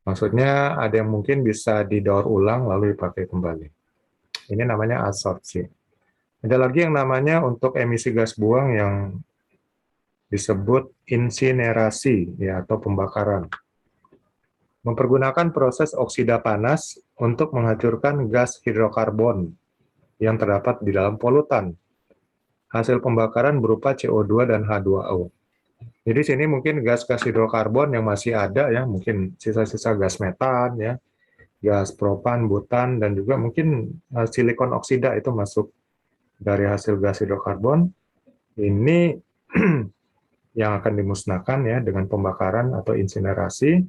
Maksudnya ada yang mungkin bisa didaur ulang lalu dipakai kembali. Ini namanya adsorpsi. Ada lagi yang namanya untuk emisi gas buang yang disebut insinerasi ya, atau pembakaran. Mempergunakan proses oksida panas untuk menghancurkan gas hidrokarbon yang terdapat di dalam polutan. Hasil pembakaran berupa CO2 dan H2O. Jadi sini mungkin gas-gas hidrokarbon yang masih ada ya, mungkin sisa-sisa gas metan ya, gas propan, butan, dan juga mungkin silikon oksida itu masuk dari hasil gas hidrokarbon. Ini yang akan dimusnahkan ya dengan pembakaran atau insinerasi.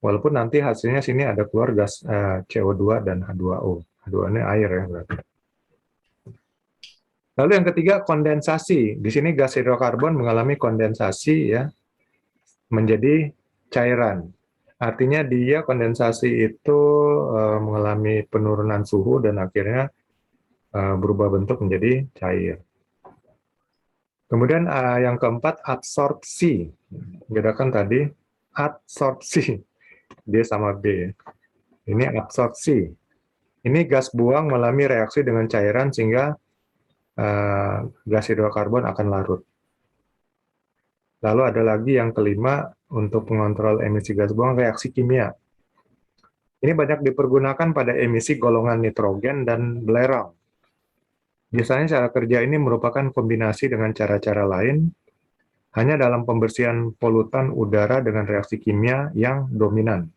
Walaupun nanti hasilnya sini ada keluar gas CO2 dan H2O. H2O ini air ya berarti. Lalu yang ketiga, kondensasi. Di sini gas hidrokarbon mengalami kondensasi ya menjadi cairan. Artinya dia kondensasi itu mengalami penurunan suhu dan akhirnya berubah bentuk menjadi cair. Kemudian yang keempat, adsorpsi. Bedakan tadi adsorpsi. D sama B. Ini adsorpsi. Ini gas buang mengalami reaksi dengan cairan sehingga gas hidrokarbon akan larut. Lalu ada lagi yang kelima untuk mengontrol emisi gas buang, reaksi kimia. Ini banyak dipergunakan pada emisi golongan nitrogen dan belerang. Biasanya cara kerja ini merupakan kombinasi dengan cara-cara lain, hanya dalam pembersihan polutan udara dengan reaksi kimia yang dominan.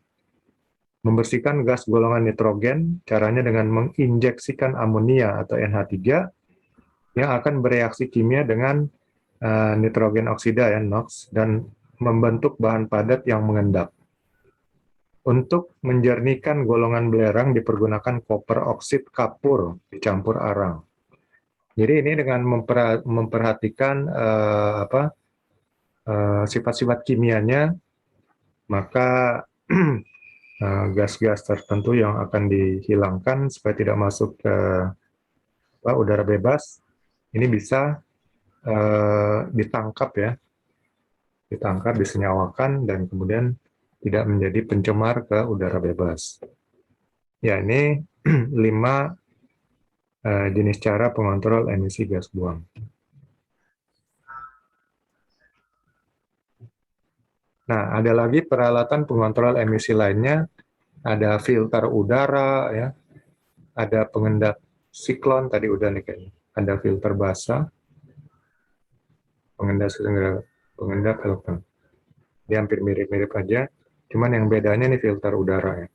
Membersihkan gas golongan nitrogen, caranya dengan menginjeksikan amonia atau NH3, yang akan bereaksi kimia dengan nitrogen oksida ya, NOx, dan membentuk bahan padat yang mengendap. Untuk menjernihkan golongan belerang dipergunakan koper oksid kapur dicampur arang. Jadi ini dengan memperhatikan sifat-sifat kimianya, maka gas-gas tertentu yang akan dihilangkan supaya tidak masuk ke udara bebas, ini bisa ditangkap ya, disenyawakan, dan kemudian tidak menjadi pencemar ke udara bebas. Ya, ini 5 jenis cara pengontrol emisi gas buang. Nah, ada lagi peralatan pengontrol emisi lainnya, ada filter udara, ya, ada pengendap siklon, tadi udah nih kayaknya, ada filter basah, pengendap elektron. Dia hampir mirip-mirip aja, cuman yang bedanya nih filter udara ya.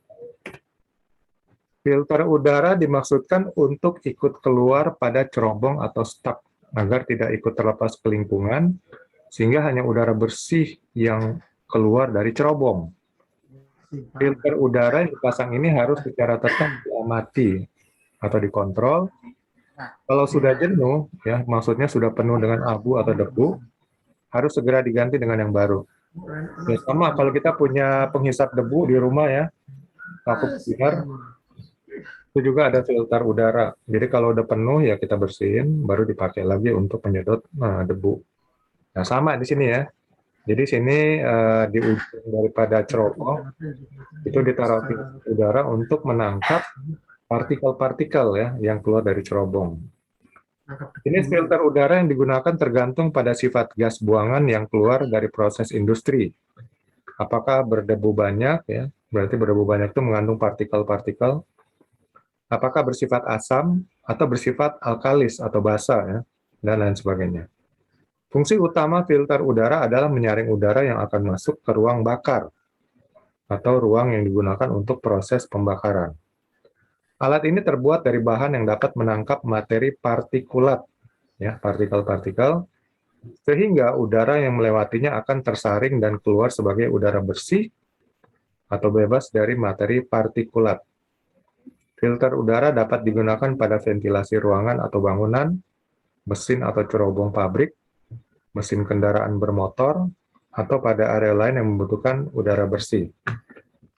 Filter udara dimaksudkan untuk ikut keluar pada cerobong atau stuck, agar tidak ikut terlepas ke lingkungan, sehingga hanya udara bersih yang keluar dari cerobong. Filter udara yang dipasang ini harus secara tetap diamati atau dikontrol. Kalau sudah jenuh, ya maksudnya sudah penuh dengan abu atau debu, harus segera diganti dengan yang baru. Ya sama, kalau kita punya penghisap debu di rumah ya, vacuum cleaner, itu juga ada filter udara. Jadi kalau udah penuh ya kita bersihin, baru dipakai lagi untuk penyedot debu. Nah sama di sini ya. Jadi sini di ujung daripada cerobong itu ditaruh filter udara untuk menangkap partikel-partikel ya yang keluar dari cerobong. Jenis filter udara yang digunakan tergantung pada sifat gas buangan yang keluar dari proses industri. Apakah berdebu banyak, ya, berarti berdebu banyak itu mengandung partikel-partikel. Apakah bersifat asam atau bersifat alkalis atau basa, ya, dan lain sebagainya. Fungsi utama filter udara adalah menyaring udara yang akan masuk ke ruang bakar atau ruang yang digunakan untuk proses pembakaran. Alat ini terbuat dari bahan yang dapat menangkap materi partikulat, ya, partikel-partikel, sehingga udara yang melewatinya akan tersaring dan keluar sebagai udara bersih atau bebas dari materi partikulat. Filter udara dapat digunakan pada ventilasi ruangan atau bangunan, mesin atau cerobong pabrik, mesin kendaraan bermotor, atau pada area lain yang membutuhkan udara bersih.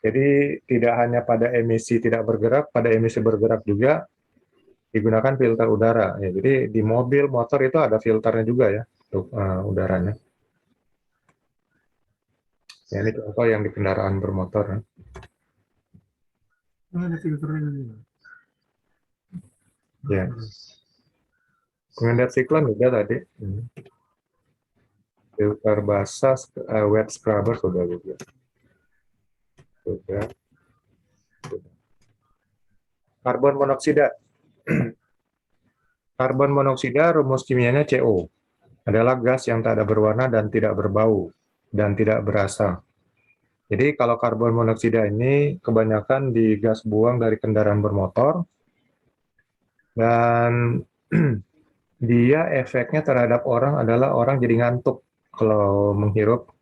Jadi tidak hanya pada emisi tidak bergerak, pada emisi bergerak juga digunakan filter udara. Ya, jadi di mobil, motor itu ada filternya juga ya untuk udaranya. Ya, ini contoh yang di kendaraan bermotor. Ya. Ada filternya. Ya. Pengendap siklon juga tadi. Filter basah, wet scrubber sudah juga. Sudah. Karbon monoksida. Karbon monoksida rumus kimianya CO. Adalah gas yang tak ada berwarna dan tidak berbau dan tidak berasa. Jadi kalau karbon monoksida ini kebanyakan di gas buang dari kendaraan bermotor dan dia efeknya terhadap orang adalah orang jadi ngantuk kalau menghirup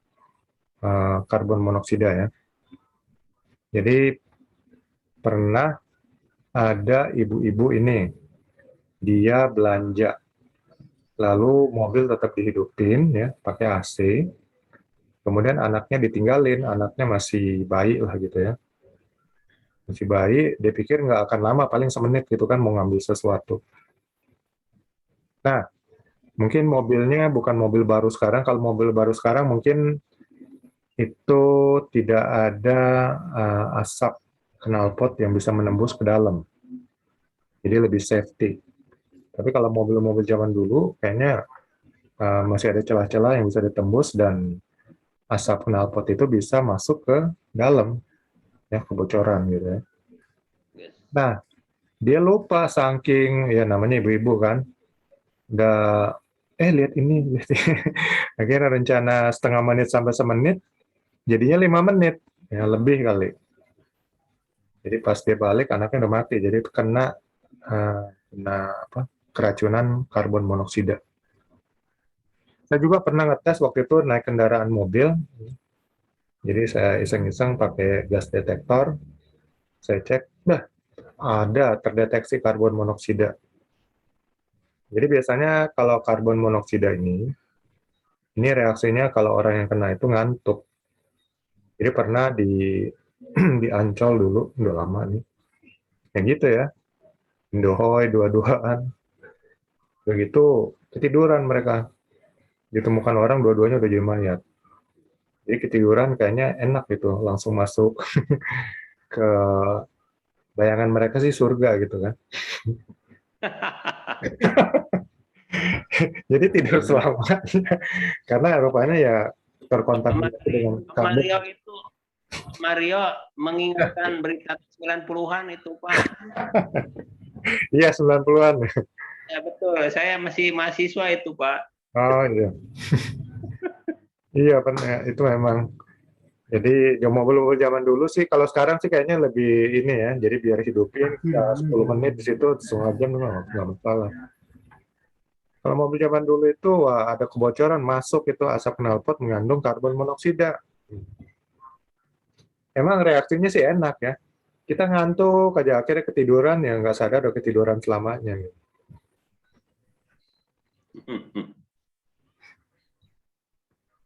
karbon monoksida ya. Jadi pernah ada ibu-ibu ini, dia belanja, lalu mobil tetap dihidupin ya, pakai AC, kemudian anaknya ditinggalin, anaknya masih bayi lah gitu ya. Masih bayi, dia pikir nggak akan lama, paling semenit gitu kan mau ngambil sesuatu. Nah, mungkin mobilnya bukan mobil baru sekarang, kalau mobil baru sekarang mungkin itu tidak ada asap knalpot yang bisa menembus ke dalam. Jadi lebih safety. Tapi kalau mobil-mobil zaman dulu, kayaknya masih ada celah-celah yang bisa ditembus dan asap knalpot itu bisa masuk ke dalam, ya kebocoran gitu ya. Nah, dia lupa saking, ya namanya ibu-ibu kan, udah, lihat ini. Akhirnya rencana setengah menit sampai semenit, jadinya 5 menit, ya lebih kali. Jadi pas dia balik anaknya udah mati, jadi kena keracunan karbon monoksida. Saya juga pernah ngetes waktu itu naik kendaraan mobil, jadi saya iseng-iseng pakai gas detektor, saya cek, ada terdeteksi karbon monoksida. Jadi biasanya kalau karbon monoksida ini reaksinya kalau orang yang kena itu ngantuk. Jadi pernah di Ancol dulu, udah lama nih, yang gitu ya, Indohoy dua-duaan, begitu ketiduran mereka, ditemukan orang dua-duanya udah jadi mayat. Jadi ketiduran kayaknya enak gitu, langsung masuk ke bayangan mereka sih surga gitu kan. Jadi tidur selamanya, karena rupanya ya terkontaminasi dengan Pak karbon. Mario itu Mario mengingatkan berita 90-an itu, Pak. Iya, 90-an. Ya betul, saya masih mahasiswa itu, Pak. Oh iya. Iya, benar. Itu memang. Jadi mobil-mobil zaman dulu sih, kalau sekarang sih kayaknya lebih ini ya. Jadi biar hidupin 10 menit di situ, setengah jam nggak masalah. Kalau mobil zaman dulu itu wah, ada kebocoran masuk itu asap knalpot mengandung karbon monoksida. Emang reaksinya sih enak ya. Kita ngantuk aja akhirnya ketiduran ya nggak sadar udah ketiduran selamanya. Gitu.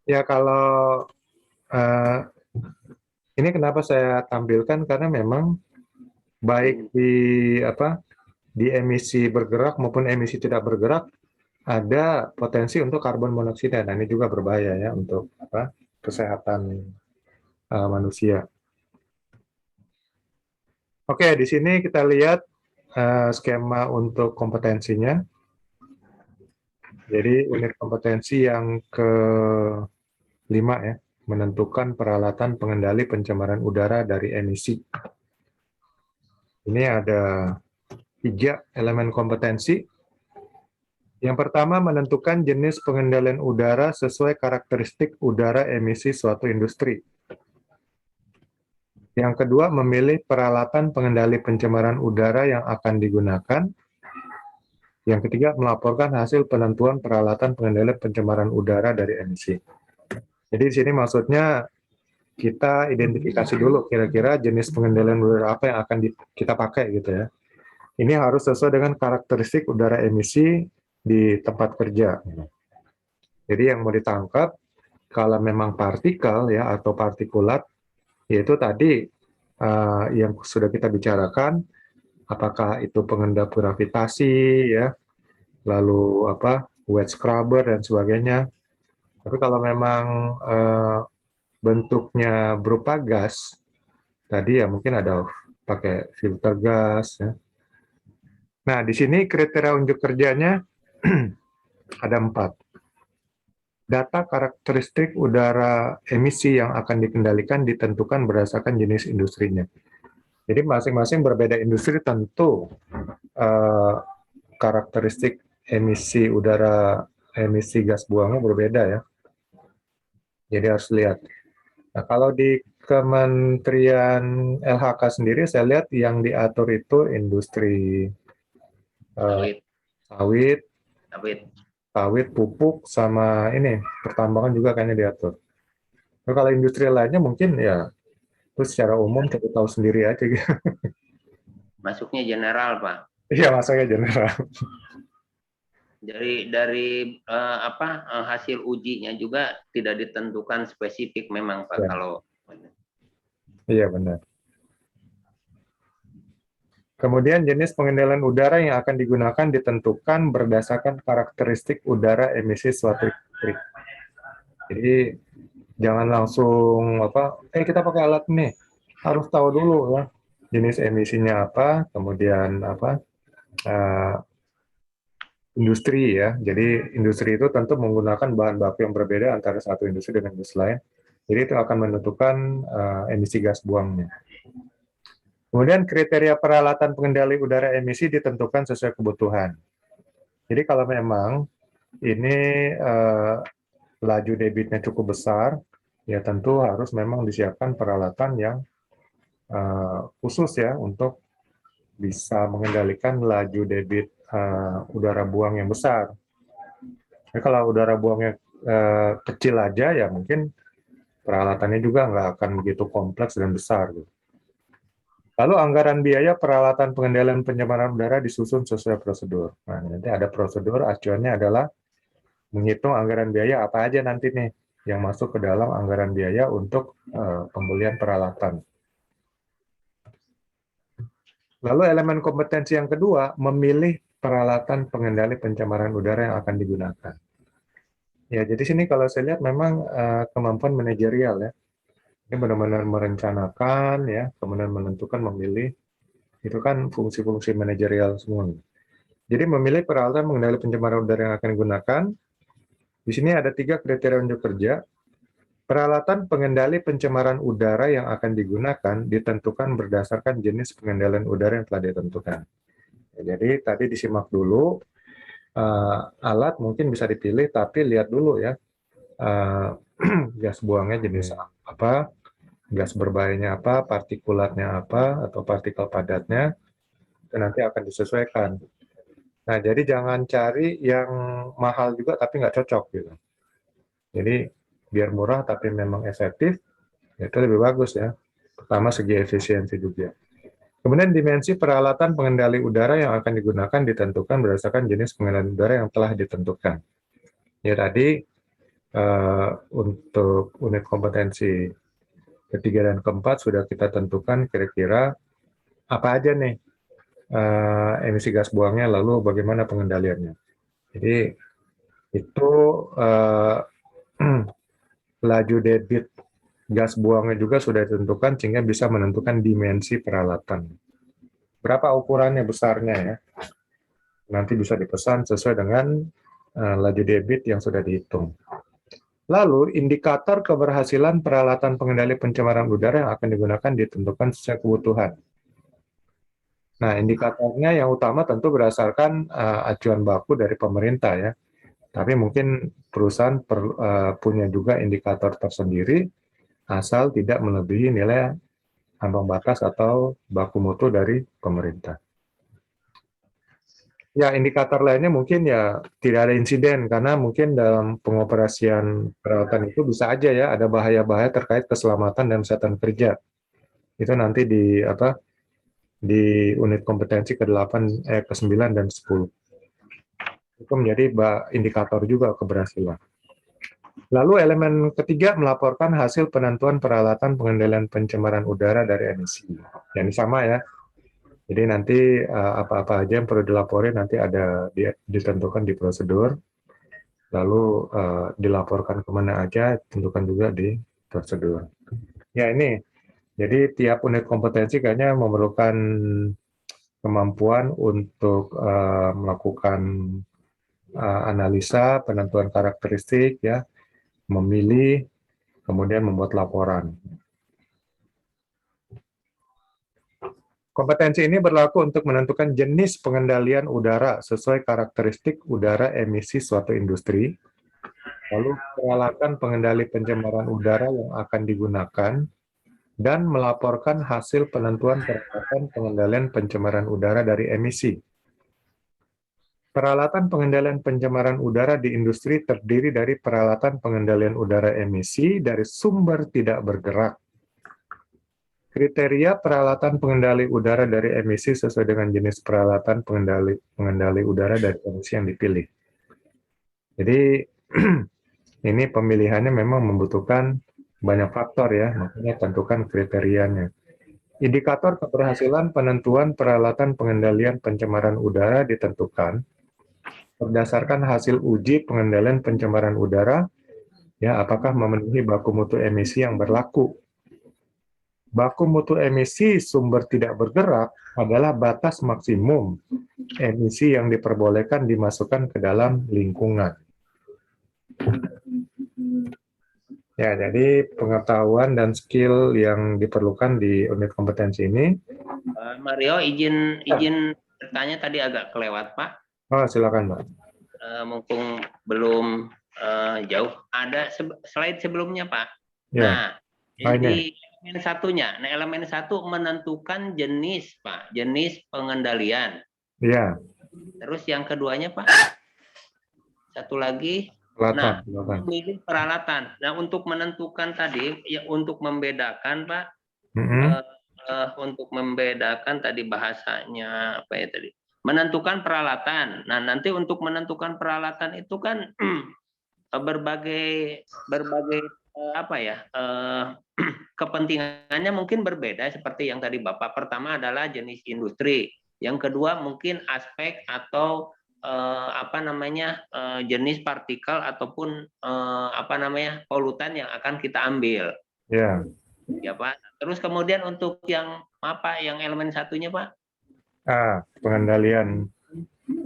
Ya kalau eh, ini kenapa saya tampilkan karena memang baik di di emisi bergerak maupun emisi tidak bergerak ada potensi untuk karbon monoksida. Nah, ini juga berbahaya ya untuk kesehatan manusia. Oke, di sini kita lihat skema untuk kompetensinya. Jadi unit kompetensi yang ke-5 ya, menentukan peralatan pengendali pencemaran udara dari emisi. Ini ada 3 elemen kompetensi. Yang pertama, menentukan jenis pengendalian udara sesuai karakteristik udara emisi suatu industri. Yang kedua, memilih peralatan pengendali pencemaran udara yang akan digunakan. Yang ketiga, melaporkan hasil penentuan peralatan pengendali pencemaran udara dari emisi. Jadi di sini maksudnya kita identifikasi dulu kira-kira jenis pengendalian udara apa yang akan kita pakai gitu ya. Ini harus sesuai dengan karakteristik udara emisi di tempat kerja. Jadi yang mau ditangkap kalau memang partikel ya atau partikulat yaitu tadi yang sudah kita bicarakan, apakah itu pengendap gravitasi ya, lalu wet scrubber dan sebagainya. Tapi kalau memang bentuknya berupa gas, tadi ya mungkin ada pakai filter gas. Ya. Nah di sini kriteria unjuk kerjanya ada 4. Data karakteristik udara emisi yang akan dikendalikan ditentukan berdasarkan jenis industrinya. Jadi masing-masing berbeda industri tentu karakteristik emisi udara, emisi gas buangnya berbeda ya. Jadi harus lihat. Nah, kalau di Kementerian LHK sendiri saya lihat yang diatur itu industri sawit, pupuk, sama ini pertambangan juga kayaknya diatur. Nah, kalau industri lainnya mungkin ya itu secara umum kita tahu sendiri aja gitu. Masuknya general, Pak. Iya, masuknya general. Dari hasil ujinya juga tidak ditentukan spesifik memang, Pak, Ya. kalau Iya, benar. Kemudian jenis pengendalian udara yang akan digunakan ditentukan berdasarkan karakteristik udara emisi suatu industri. Jadi jangan langsung kita pakai alat nih. Harus tahu dulu ya jenis emisinya apa, kemudian industri ya. Jadi industri itu tentu menggunakan bahan baku yang berbeda antara satu industri dengan industri lain. Jadi itu akan menentukan emisi gas buangnya. Kemudian kriteria peralatan pengendali udara emisi ditentukan sesuai kebutuhan. Jadi kalau memang ini laju debitnya cukup besar, ya tentu harus memang disiapkan peralatan yang khusus ya untuk bisa mengendalikan laju debit udara buang yang besar. Jadi kalau udara buangnya kecil aja ya mungkin peralatannya juga nggak akan begitu kompleks dan besar. Gitu. Lalu anggaran biaya peralatan pengendalian pencemaran udara disusun sesuai prosedur. Nah, nanti ada prosedur, acuannya adalah menghitung anggaran biaya apa aja nanti nih yang masuk ke dalam anggaran biaya untuk pembelian peralatan. Lalu elemen kompetensi yang kedua, memilih peralatan pengendali pencemaran udara yang akan digunakan. Ya, jadi sini kalau saya lihat memang kemampuan manajerial ya. Ini benar-benar merencanakan ya, kemudian menentukan, memilih, itu kan fungsi-fungsi manajerial semua. Jadi memilih peralatan mengendali pencemaran udara yang akan digunakan. Di sini ada 3 kriteria unjuk kerja. Peralatan pengendali pencemaran udara yang akan digunakan ditentukan berdasarkan jenis pengendalian udara yang telah ditentukan. Ya, jadi tadi disimak dulu, alat mungkin bisa dipilih, tapi lihat dulu ya, gas buangnya jenis apa, gas berbahayanya apa, partikulatnya apa, atau partikel padatnya, itu nanti akan disesuaikan. Nah, jadi jangan cari yang mahal juga tapi nggak cocok gitu. Jadi biar murah tapi memang efektif, itu lebih bagus ya. Pertama segi efisiensi juga. Kemudian dimensi peralatan pengendali udara yang akan digunakan ditentukan berdasarkan jenis pengendalian udara yang telah ditentukan. Ya tadi untuk unit kompetensi ketiga dan keempat sudah kita tentukan kira-kira apa aja nih emisi gas buangnya, lalu bagaimana pengendaliannya. Jadi itu laju debit gas buangnya juga sudah ditentukan sehingga bisa menentukan dimensi peralatan. Berapa ukurannya besarnya ya. Nanti bisa dipesan sesuai dengan laju debit yang sudah dihitung. Lalu, indikator keberhasilan peralatan pengendali pencemaran udara yang akan digunakan ditentukan sesuai kebutuhan. Nah, indikatornya yang utama tentu berdasarkan acuan baku dari pemerintah ya. Tapi mungkin perusahaan punya juga indikator tersendiri, asal tidak melebihi nilai ambang batas atau baku mutu dari pemerintah. Ya, indikator lainnya mungkin ya tidak ada insiden, karena mungkin dalam pengoperasian peralatan itu bisa aja ya ada bahaya-bahaya terkait keselamatan dan kesehatan kerja. Itu nanti di unit kompetensi ke-8, ke-9 dan 10. Itu menjadi indikator juga keberhasilan. Lalu elemen ketiga melaporkan hasil penentuan peralatan pengendalian pencemaran udara dari emisi. Yang sama ya. Jadi nanti apa-apa aja yang perlu dilaporin nanti ada ditentukan di prosedur, lalu dilaporkan kemana aja, tentukan juga di prosedur. Ya ini, jadi tiap unit kompetensi kayaknya memerlukan kemampuan untuk melakukan analisa, penentuan karakteristik, ya, memilih, kemudian membuat laporan. Kompetensi ini berlaku untuk menentukan jenis pengendalian udara sesuai karakteristik udara emisi suatu industri, lalu peralatan pengendali pencemaran udara yang akan digunakan, dan melaporkan hasil penentuan peralatan pengendalian pencemaran udara dari emisi. Peralatan pengendalian pencemaran udara di industri terdiri dari peralatan pengendalian udara emisi dari sumber tidak bergerak. Kriteria peralatan pengendali udara dari emisi sesuai dengan jenis peralatan pengendali udara dari emisi yang dipilih. Jadi ini pemilihannya memang membutuhkan banyak faktor ya, makanya tentukan kriterianya. Indikator keberhasilan penentuan peralatan pengendalian pencemaran udara ditentukan berdasarkan hasil uji pengendalian pencemaran udara, ya apakah memenuhi baku mutu emisi yang berlaku. Baku mutu emisi sumber tidak bergerak adalah batas maksimum emisi yang diperbolehkan dimasukkan ke dalam lingkungan. Ya, jadi pengetahuan dan skill yang diperlukan di unit kompetensi ini. Mario, izin bertanya tadi agak kelewat, Pak. Oh, silakan, Pak. Mumpung belum jauh, ada slide sebelumnya, Pak. Ya. Nah, ini elemen satunya. Nah, elemen satu menentukan jenis, Pak, jenis pengendalian. Iya. Terus yang keduanya, Pak, satu lagi. Peralatan, nah, memilih peralatan. Nah, untuk menentukan tadi, ya untuk membedakan, Pak, untuk membedakan tadi bahasanya apa ya tadi? Menentukan peralatan. Nah, nanti untuk menentukan peralatan itu kan berbagai apa ya? Kepentingannya mungkin berbeda seperti yang tadi Bapak. Pertama adalah jenis industri. Yang kedua mungkin aspek atau apa namanya jenis partikel ataupun apa namanya polutan yang akan kita ambil. Ya. Ya Pak. Terus kemudian untuk yang apa? Yang elemen satunya Pak? Pengendalian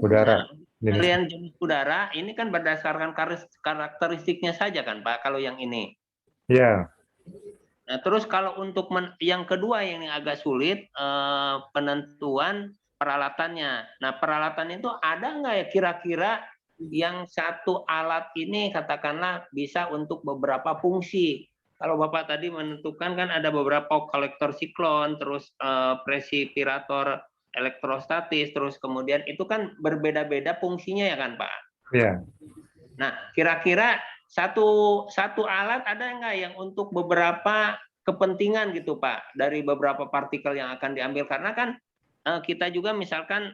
udara. Pengendalian jenis udara ini kan berdasarkan karakteristiknya saja kan Pak. Kalau yang ini. Ya, Nah, terus kalau untuk yang kedua yang agak sulit, penentuan peralatannya. Nah, peralatan itu ada nggak ya kira-kira yang satu alat ini katakanlah bisa untuk beberapa fungsi. Kalau Bapak tadi menentukan kan ada beberapa kolektor siklon, terus presipirator elektrostatis, terus kemudian itu kan berbeda-beda fungsinya ya kan Pak? ya. Nah, kira-kira satu alat ada nggak yang untuk beberapa kepentingan gitu Pak dari beberapa partikel yang akan diambil karena kan kita juga misalkan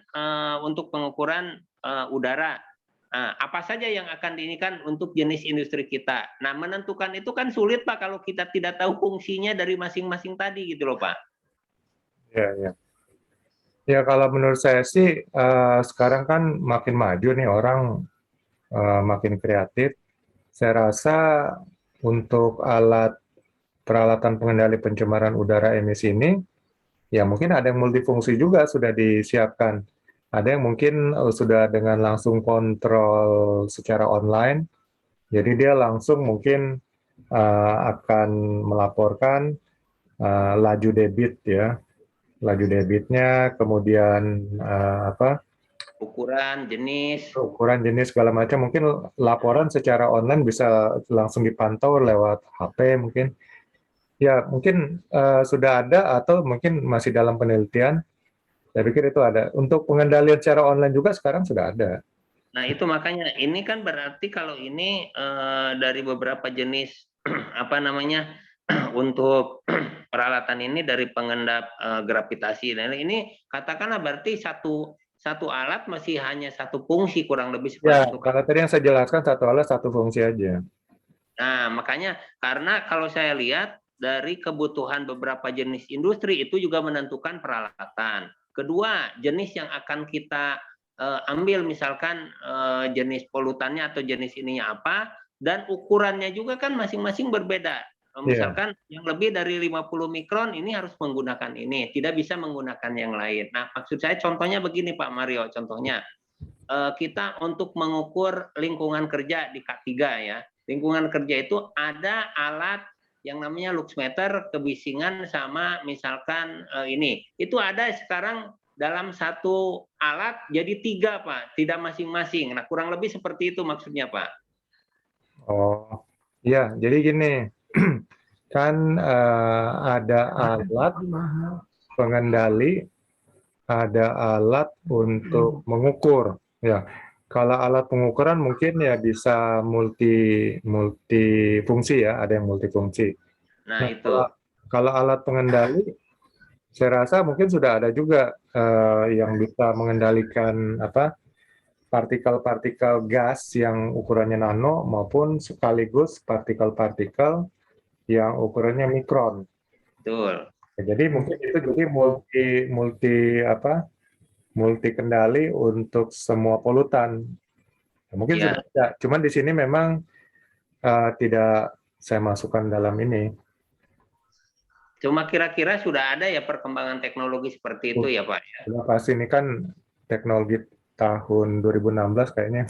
untuk pengukuran udara apa saja yang akan diinikan untuk jenis industri kita. Nah, menentukan itu kan sulit Pak kalau kita tidak tahu fungsinya dari masing-masing tadi gitu loh Pak. Ya, ya. Ya, kalau menurut saya sih sekarang kan makin maju nih orang, makin kreatif. Saya rasa untuk peralatan pengendali pencemaran udara emisi ini, ya mungkin ada yang multifungsi juga sudah disiapkan. Ada yang mungkin sudah dengan langsung kontrol secara online, jadi dia langsung mungkin akan melaporkan laju debit ya, laju debitnya, kemudian Ukuran, jenis. ukuran jenis segala macam, mungkin laporan secara online bisa langsung dipantau lewat HP mungkin. Ya, mungkin sudah ada atau mungkin masih dalam penelitian. Saya pikir itu ada. Untuk pengendalian secara online juga sekarang sudah ada. Nah, itu makanya ini kan berarti kalau ini dari beberapa jenis apa namanya untuk peralatan ini dari pengendap gravitasi. Nah, ini katakanlah berarti satu alat masih hanya satu fungsi kurang lebih Ya, seperti itu. kalau tadi yang saya jelaskan satu alat satu fungsi aja. Nah, makanya karena kalau saya lihat dari kebutuhan beberapa jenis industri itu juga menentukan peralatan. Kedua, jenis yang akan kita ambil misalkan jenis polutannya atau jenis ininya apa dan ukurannya juga kan masing-masing berbeda. Misalkan yang lebih dari 50 mikron ini harus menggunakan ini, tidak bisa menggunakan yang lain. Nah, maksud saya contohnya begini Pak Mario, contohnya kita untuk mengukur lingkungan kerja di K3 ya. Lingkungan kerja itu ada alat yang namanya luxmeter, kebisingan sama misalkan ini. Itu ada sekarang dalam satu alat jadi 3 Pak, tidak masing-masing. Nah, kurang lebih seperti itu maksudnya Pak. Oh, ya, jadi gini, kan ada alat pengendali, ada alat untuk mengukur. Ya, kalau alat pengukuran mungkin ya bisa multifungsi ya, ada yang multifungsi. Nah, Nah, itu. kalau alat pengendali, saya rasa mungkin sudah ada juga yang bisa mengendalikan partikel-partikel gas yang ukurannya nano maupun sekaligus partikel-partikel yang ukurannya mikron. Betul. Jadi mungkin itu jadi multi multi multi kendali untuk semua polutan. Mungkin Ya. sudah ada, cuman di sini memang tidak saya masukkan dalam ini. Cuma kira-kira sudah ada ya perkembangan teknologi seperti itu ya Pak ya. Sudah pasti ini kan teknologi tahun 2016 kayaknya.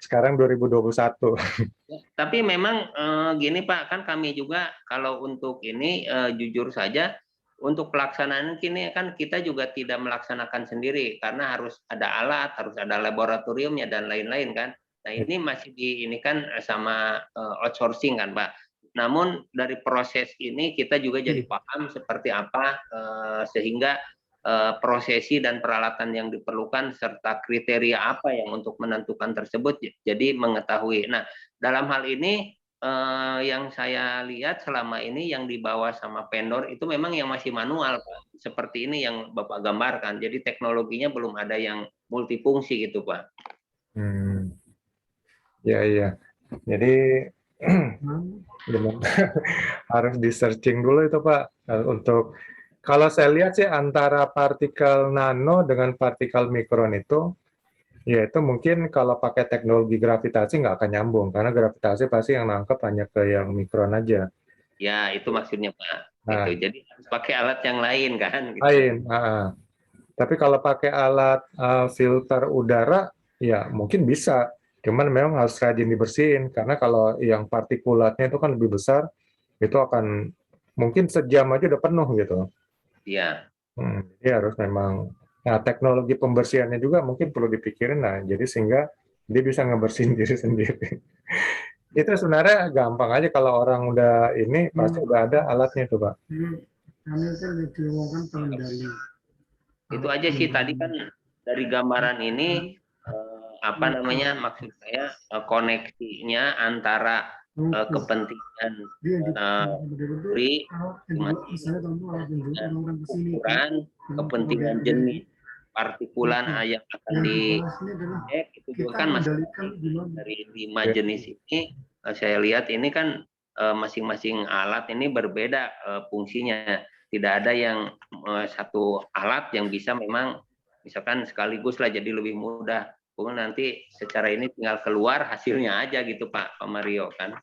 Sekarang 2021. Tapi memang gini Pak, kan kami juga kalau untuk ini jujur saja untuk pelaksanaan kini kan kita juga tidak melaksanakan sendiri karena harus ada alat, harus ada laboratoriumnya dan lain-lain kan. Nah, ini masih ini kan sama outsourcing kan Pak. Namun dari proses ini kita juga jadi paham seperti apa sehingga prosesi dan peralatan yang diperlukan serta kriteria apa yang untuk menentukan tersebut jadi mengetahui. Nah, dalam hal ini yang saya lihat selama ini yang dibawa sama vendor itu memang yang masih manual Pak. Seperti ini yang Bapak gambarkan. Jadi teknologinya belum ada yang multifungsi gitu Pak. Ya, iya. Jadi harus di searching dulu itu Pak. Untuk kalau saya lihat sih antara partikel nano dengan partikel mikron itu, ya itu mungkin kalau pakai teknologi gravitasi nggak akan nyambung karena gravitasi pasti yang nangkep hanya ke yang mikron aja. Ya, itu maksudnya Pak. Nah, Itu. Jadi harus pakai alat yang lain kan. Gitu. lain. Tapi kalau pakai alat filter udara, ya mungkin bisa. Cuman memang harus rajin dibersihin karena kalau yang partikulatnya itu kan lebih besar, itu akan mungkin sejam aja udah penuh gitu. Iya. Jadi harus memang, nah teknologi pembersihannya juga mungkin perlu dipikirin, nah jadi sehingga dia bisa ngebersihin diri sendiri. Itu sebenarnya gampang aja kalau orang udah ini pasti udah ada alatnya tuh Pak. Kami itu diomongkan pengendali. Itu aja sih tadi kan dari gambaran ini apa namanya, maksud saya koneksinya antara kepentingan Polri, ukuran, kepentingan jenis partikulan yang akan dicek itu juga kan masih dari 5 jenis ini. Saya lihat ini kan masing-masing alat ini berbeda fungsinya. Tidak ada yang satu alat yang bisa memang misalkan sekaligus lah jadi lebih mudah. Kemudian nanti secara ini tinggal keluar hasilnya aja gitu Pak Mario kan.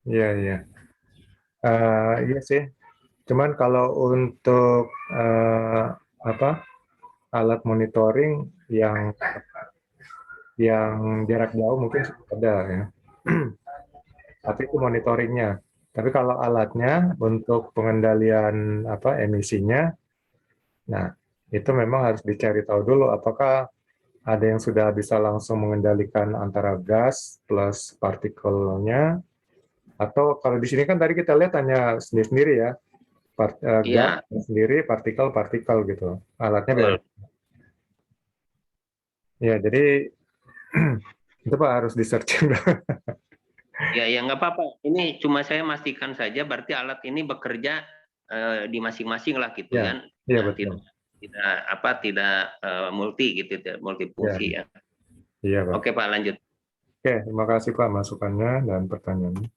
Iya, iya. Iya sih. Cuman kalau untuk alat monitoring yang jarak jauh mungkin ada ya. Tapi itu monitoringnya. Tapi kalau alatnya untuk pengendalian emisinya, nah itu memang harus dicari tahu dulu apakah ada yang sudah bisa langsung mengendalikan antara gas plus partikelnya, atau kalau di sini kan tadi kita lihat hanya sendiri-sendiri ya, gas sendiri, partikel gitu, alatnya beda. Ya jadi itu Pak harus di-searching. Ya nggak apa-apa. Ini cuma saya pastikan saja berarti alat ini bekerja di masing-masing lah gitu Ya, kan. iya betul. Tidak multi gitu, multifungsi ya. Iya Pak. Oke Pak, lanjut. Oke, terima kasih Pak masukannya dan pertanyaannya.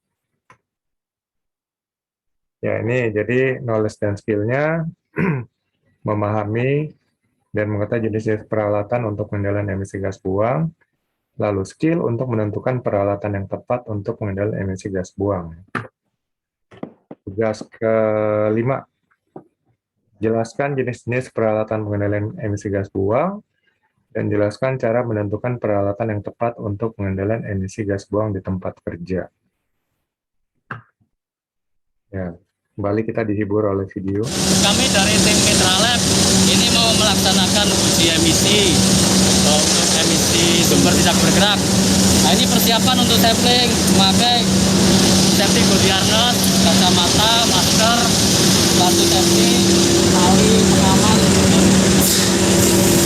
Ya ini jadi knowledge dan skill-nya memahami dan mengetahui jenis-jenis peralatan untuk pengendalian emisi gas buang, lalu skill untuk menentukan peralatan yang tepat untuk pengendalian emisi gas buang. Tugas kelima, jelaskan jenis-jenis peralatan pengendalian emisi gas buang dan jelaskan cara menentukan peralatan yang tepat untuk pengendalian emisi gas buang di tempat kerja. Ya, kembali kita dihibur oleh video. Kami dari tim Mitra Lab ini mau melaksanakan uji emisi untuk emisi sumber tidak bergerak. Nah ini persiapan untuk sampling, memakai safety body harness, kacamata, masker, sepatu safety, tali pengaman,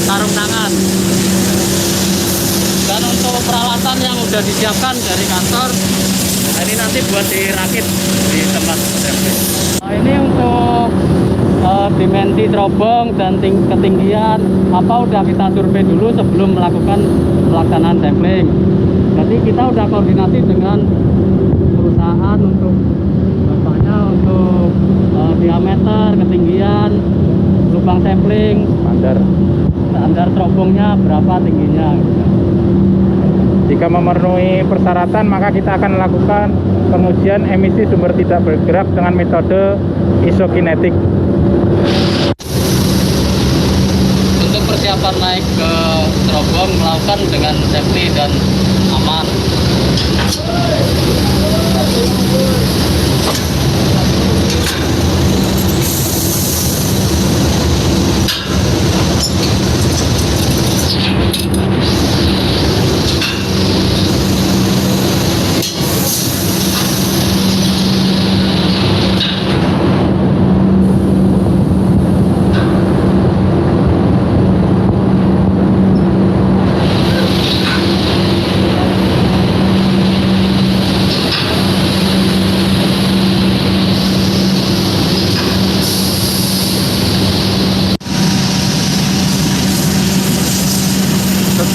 sarung tangan. Dan untuk peralatan yang sudah disiapkan dari kantor, nah ini nanti buat dirakit di tempat sampling. Nah, ini untuk dimensi terobong dan ketinggian udah kita survei dulu sebelum melakukan pelaksanaan sampling. Jadi kita udah koordinasi dengan perusahaan untuk diameter, ketinggian, lubang sampling, standar terobongnya berapa tingginya. Jika memenuhi persyaratan, maka kita akan melakukan pengujian emisi sumber tidak bergerak dengan metode isokinetik. Untuk persiapan naik ke terobong melakukan dengan safety dan aman.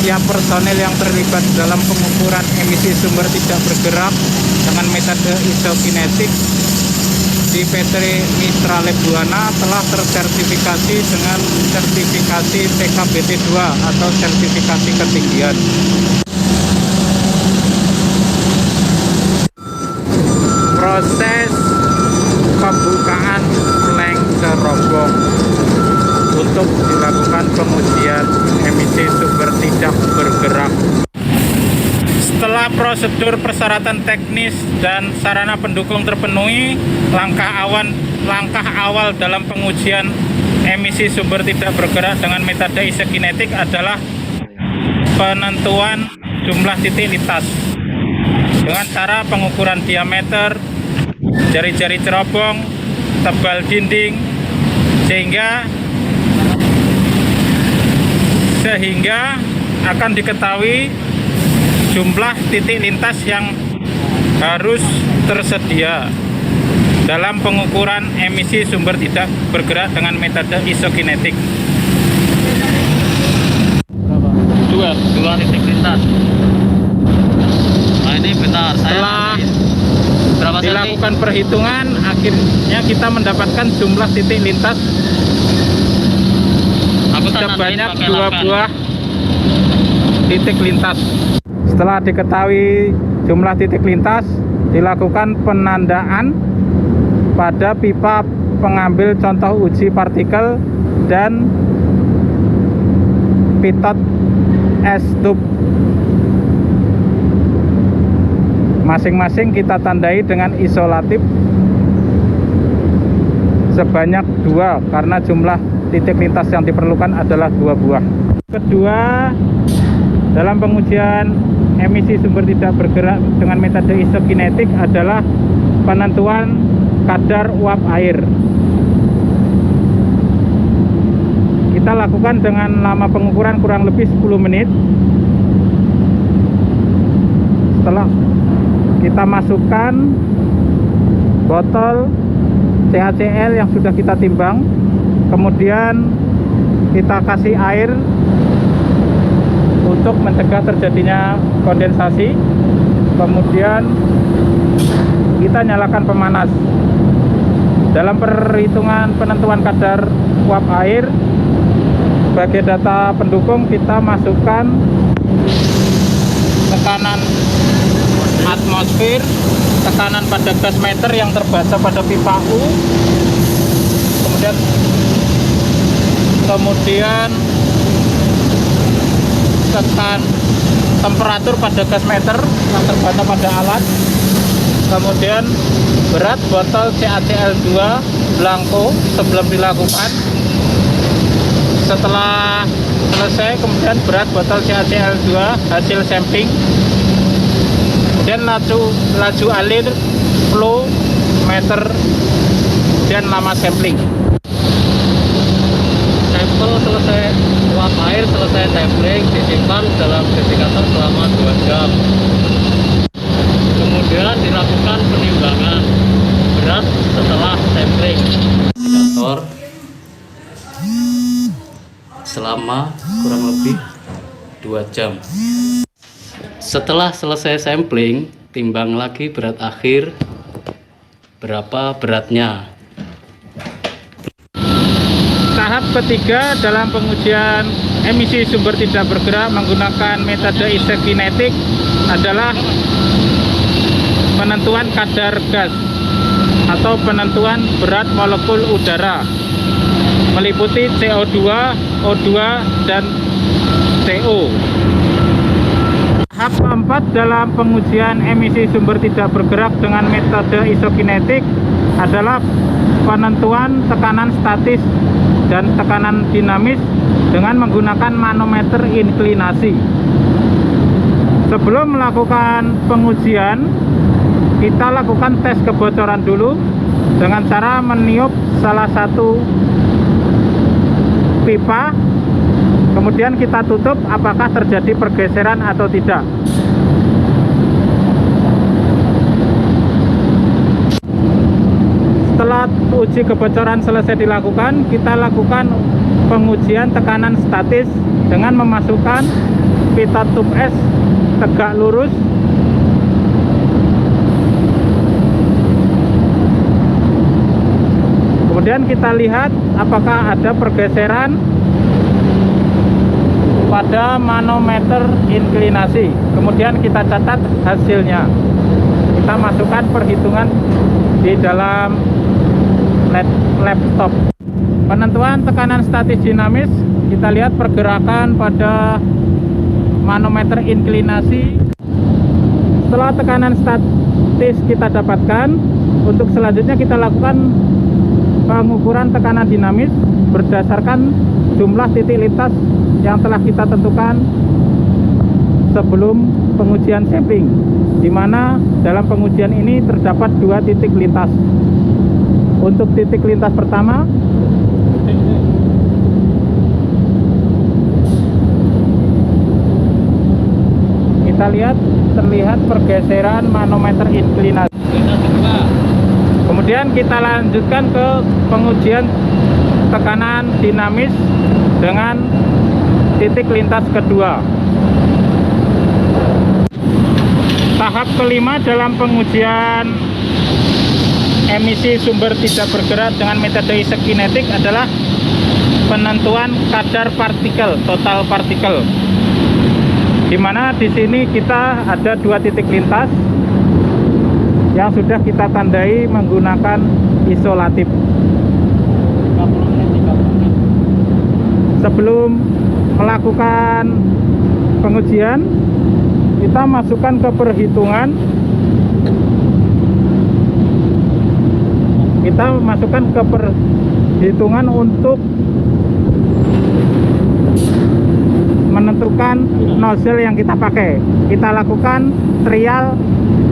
Setiap personel yang terlibat dalam pengukuran emisi sumber tidak bergerak dengan metode isokinetik di PT Mitra Lab Buana telah tersertifikasi dengan sertifikasi TKBT 2 atau sertifikasi ketinggian. Proses pembukaan flank terobong untuk dilakukan pengujian emisi sumber tidak bergerak. Setelah Setelah prosedur persyaratan teknis dan sarana pendukung terpenuhi, langkah awal dalam pengujian emisi sumber tidak bergerak dengan metode isokinetik adalah penentuan jumlah titik lintas dengan cara pengukuran diameter, jari-jari cerobong, tebal dinding, sehingga akan diketahui jumlah titik lintas yang harus tersedia dalam pengukuran emisi sumber tidak bergerak dengan metode isokinetik. Dua titik lintas. Nah ini benar. Setelah Berapa senti? dilakukan perhitungan, akhirnya kita mendapatkan jumlah titik lintas Aku tandain sebanyak pakai 2 lapan. buah titik lintas. Setelah diketahui jumlah titik lintas, dilakukan penandaan pada pipa pengambil contoh uji partikel dan pitot S-tube. Masing-masing kita tandai dengan isolatif sebanyak 2 karena jumlah titik lintas yang diperlukan adalah 2 buah. Kedua, dalam pengujian emisi sumber tidak bergerak dengan metode isokinetik adalah penentuan kadar uap air. Kita lakukan dengan lama pengukuran kurang lebih 10 menit. Setelah kita masukkan botol CaCl yang sudah kita timbang, kemudian kita kasih air untuk mencegah terjadinya kondensasi, kemudian kita nyalakan pemanas. Dalam perhitungan penentuan kadar uap air, sebagai data pendukung kita masukkan tekanan atmosfer, tekanan pada gas meter yang terbaca pada pipa U, kemudian tekan temperatur pada gas meter yang terbaca pada alat, kemudian berat botol CaCl2 blanko sebelum dilakukan. Setelah selesai, kemudian berat botol CaCl2 hasil sampling, kemudian laju alir, flow meter, dan lama sampling. Sampel selesai, uap air selesai sampling, disimpan dalam desikator selama 2 jam. Kemudian dilakukan penimbangan berat setelah sampling. Desikator selama kurang lebih 2 jam. Setelah selesai sampling, timbang lagi berat akhir, berapa beratnya. Tahap ketiga dalam pengujian emisi sumber tidak bergerak menggunakan metode isokinetik adalah penentuan kadar gas atau penentuan berat molekul udara, meliputi CO2, O2, dan CO. Tahap keempat dalam pengujian emisi sumber tidak bergerak dengan metode isokinetik adalah penentuan tekanan statis dan tekanan dinamis dengan menggunakan manometer inklinasi. Sebelum melakukan pengujian, kita lakukan tes kebocoran dulu dengan cara meniup salah satu pipa, kemudian kita tutup apakah terjadi pergeseran atau tidak. Setelah uji kebocoran selesai dilakukan, kita lakukan pengujian tekanan statis dengan memasukkan pitot tube S tegak lurus, kemudian kita lihat apakah ada pergeseran pada manometer inklinasi, kemudian kita catat hasilnya. Kita masukkan perhitungan di dalam laptop. Penentuan tekanan statis dinamis, kita lihat pergerakan pada manometer inklinasi Setelah tekanan statis kita dapatkan, untuk selanjutnya kita lakukan pengukuran tekanan dinamis berdasarkan jumlah titik lintas yang telah kita tentukan sebelum pengujian sampling, di mana dalam pengujian ini terdapat 2 titik lintas. Untuk titik lintas pertama, kita lihat terlihat pergeseran manometer inklinasi. Kemudian kita lanjutkan ke pengujian tekanan dinamis dengan titik lintas kedua. Tahap kelima dalam pengujian emisi sumber tidak bergerak dengan metode isokinetik adalah penentuan kadar partikel, total partikel. Di mana di sini kita ada 2 titik lintas yang sudah kita tandai menggunakan isolatif. Sebelum melakukan pengujian, kita masukkan ke perhitungan. Kita masukkan ke perhitungan untuk menentukan nozzle yang kita pakai. Kita lakukan trial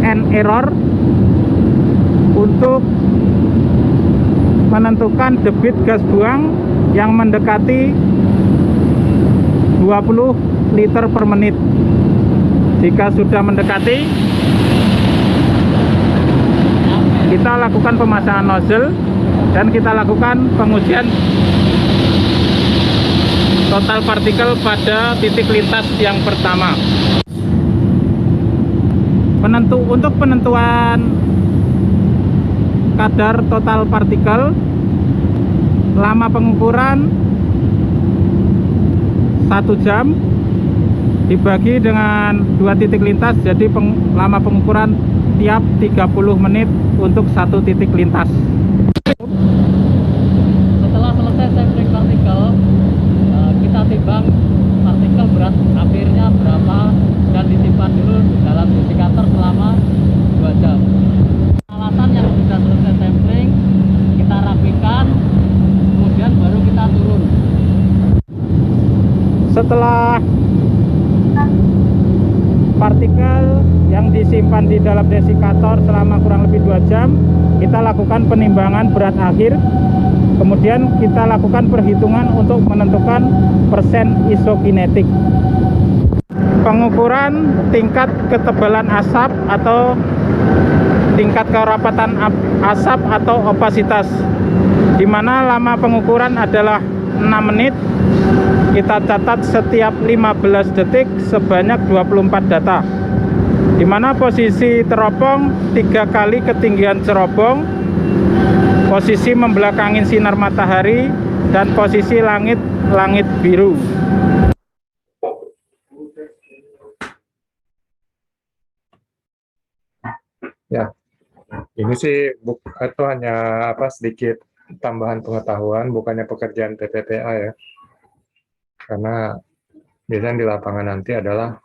and error untuk menentukan debit gas buang yang mendekati 20 liter per menit. Jika sudah mendekati, kita lakukan pemasangan nozzle dan kita lakukan pengujian total partikel pada titik lintas yang pertama. Untuk penentuan kadar total partikel, lama pengukuran 1 jam dibagi dengan 2 titik lintas, jadi lama pengukuran tiap 30 menit untuk 1 titik lintas. Setelah selesai sampling partikel, kita timbang partikel berat akhirnya berapa dan disimpan dulu dalam indikator selama 2 jam. Peralatan yang sudah selesai sampling kita rapikan, kemudian baru kita turun. Setelah partikel yang disimpan di dalam desikator selama kurang lebih 2 jam, kita lakukan penimbangan berat akhir. Kemudian kita lakukan perhitungan untuk menentukan persen isokinetik. Pengukuran tingkat ketebalan asap atau tingkat kerapatan asap atau opasitas, di mana lama pengukuran adalah 6 menit. Kita catat setiap 15 detik sebanyak 24 data, di mana posisi teropong 3 kali ketinggian cerobong, posisi membelakangi sinar matahari, dan posisi langit biru. Ya, ini sih itu hanya sedikit tambahan pengetahuan, bukannya pekerjaan PPPA ya. Karena biasanya di lapangan nanti adalah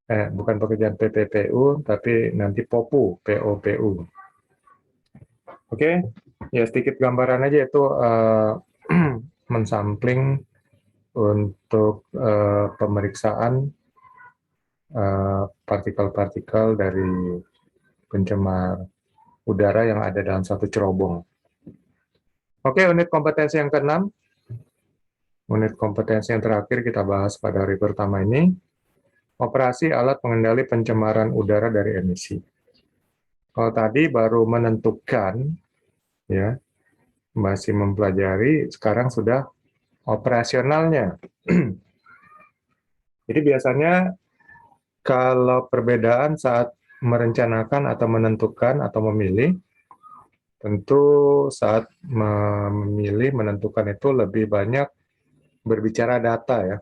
bukan pekerjaan PPPU, tapi nanti POPU, POPU. Oke, ya sedikit gambaran aja itu mensampling untuk pemeriksaan partikel-partikel dari pencemar udara yang ada dalam satu cerobong. Oke, unit kompetensi yang ke-6. Unit kompetensi yang terakhir kita bahas pada hari pertama ini, operasi alat pengendali pencemaran udara dari emisi. Kalau tadi baru menentukan, ya, masih mempelajari, sekarang sudah operasionalnya. Jadi biasanya kalau perbedaan saat merencanakan atau menentukan atau memilih, tentu saat memilih, menentukan itu lebih banyak berbicara data ya,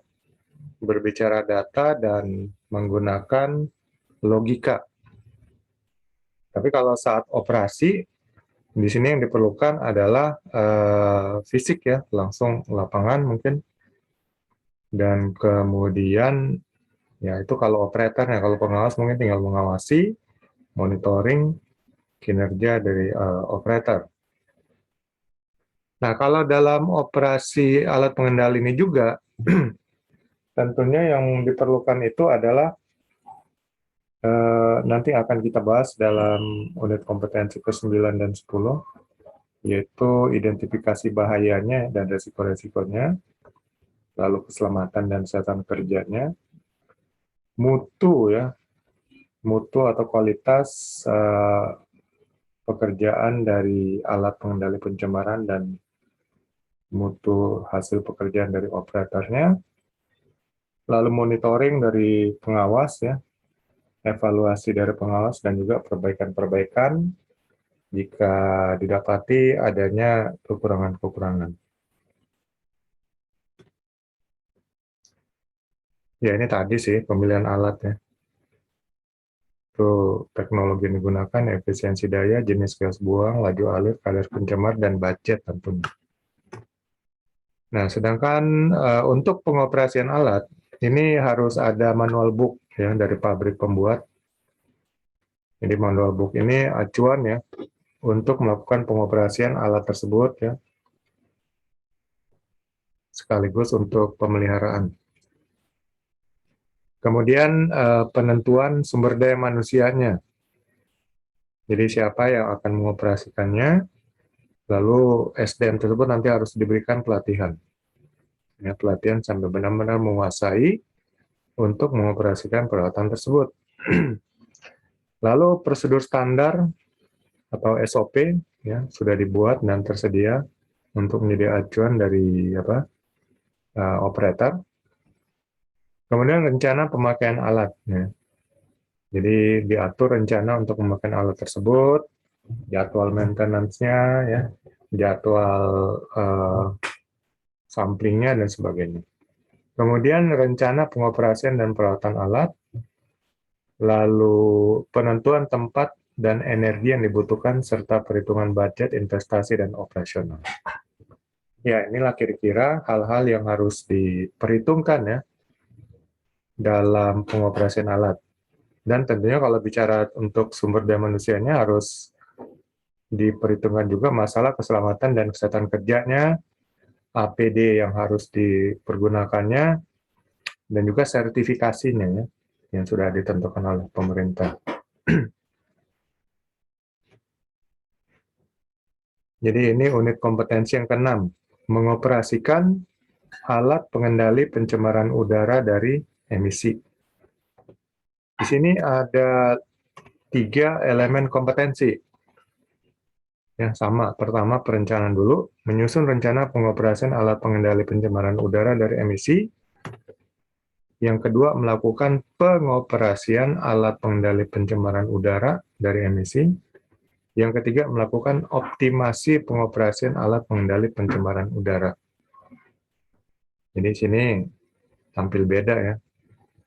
berbicara data dan menggunakan logika. Tapi kalau saat operasi, di sini yang diperlukan adalah fisik ya, langsung lapangan mungkin, dan kemudian Ya, itu kalau operatornya. Kalau pengawas mungkin tinggal mengawasi, monitoring kinerja dari operator. Nah, kalau dalam operasi alat pengendali ini juga, tentunya yang diperlukan itu adalah nanti akan kita bahas dalam unit kompetensi ke-9 dan 10, yaitu identifikasi bahayanya dan resiko-resikonya, lalu keselamatan dan kesehatan kerjanya, mutu ya, mutu atau kualitas pekerjaan dari alat pengendali pencemaran dan mutu hasil pekerjaan dari operatornya, lalu monitoring dari pengawas ya, evaluasi dari pengawas dan juga perbaikan-perbaikan jika didapati adanya kekurangan-kekurangan. Ya, ini tadi sih pemilihan alat ya. Itu teknologi yang digunakan, efisiensi daya, jenis gas buang, laju alir, kadar pencemar, dan budget tentunya. Nah, sedangkan untuk pengoperasian alat, ini harus ada manual book ya dari pabrik pembuat. Jadi manual book ini acuan ya untuk melakukan pengoperasian alat tersebut ya, sekaligus untuk pemeliharaan. Kemudian penentuan sumber daya manusianya. Jadi siapa yang akan mengoperasikannya, lalu SDM tersebut nanti harus diberikan pelatihan. Ya, pelatihan sampai benar-benar menguasai untuk mengoperasikan peralatan tersebut. Lalu prosedur standar atau SOP ya sudah dibuat dan tersedia untuk menjadi acuan dari operator. Kemudian rencana pemakaian alat. Ya. Jadi diatur rencana untuk pemakaian alat tersebut, jadwal maintenance-nya, ya, jadwal samplingnya dan sebagainya. Kemudian rencana pengoperasian dan perawatan alat, lalu penentuan tempat dan energi yang dibutuhkan serta perhitungan budget, investasi dan operasional. Ya, inilah kira-kira hal-hal yang harus diperhitungkan ya dalam pengoperasian alat. Dan tentunya kalau bicara untuk sumber daya manusianya harus diperhitungkan juga masalah keselamatan dan kesehatan kerjanya, APD yang harus dipergunakannya, dan juga sertifikasinya ya, yang sudah ditentukan oleh pemerintah. Jadi ini unit kompetensi yang ke-6, mengoperasikan alat pengendali pencemaran udara dari emisi. Di sini ada 3 elemen kompetensi. Ya, sama. Pertama, perencanaan dulu. Menyusun rencana pengoperasian alat pengendali pencemaran udara dari emisi. Yang kedua, melakukan pengoperasian alat pengendali pencemaran udara dari emisi. Yang ketiga, melakukan optimasi pengoperasian alat pengendali pencemaran udara. Jadi sini tampil beda ya.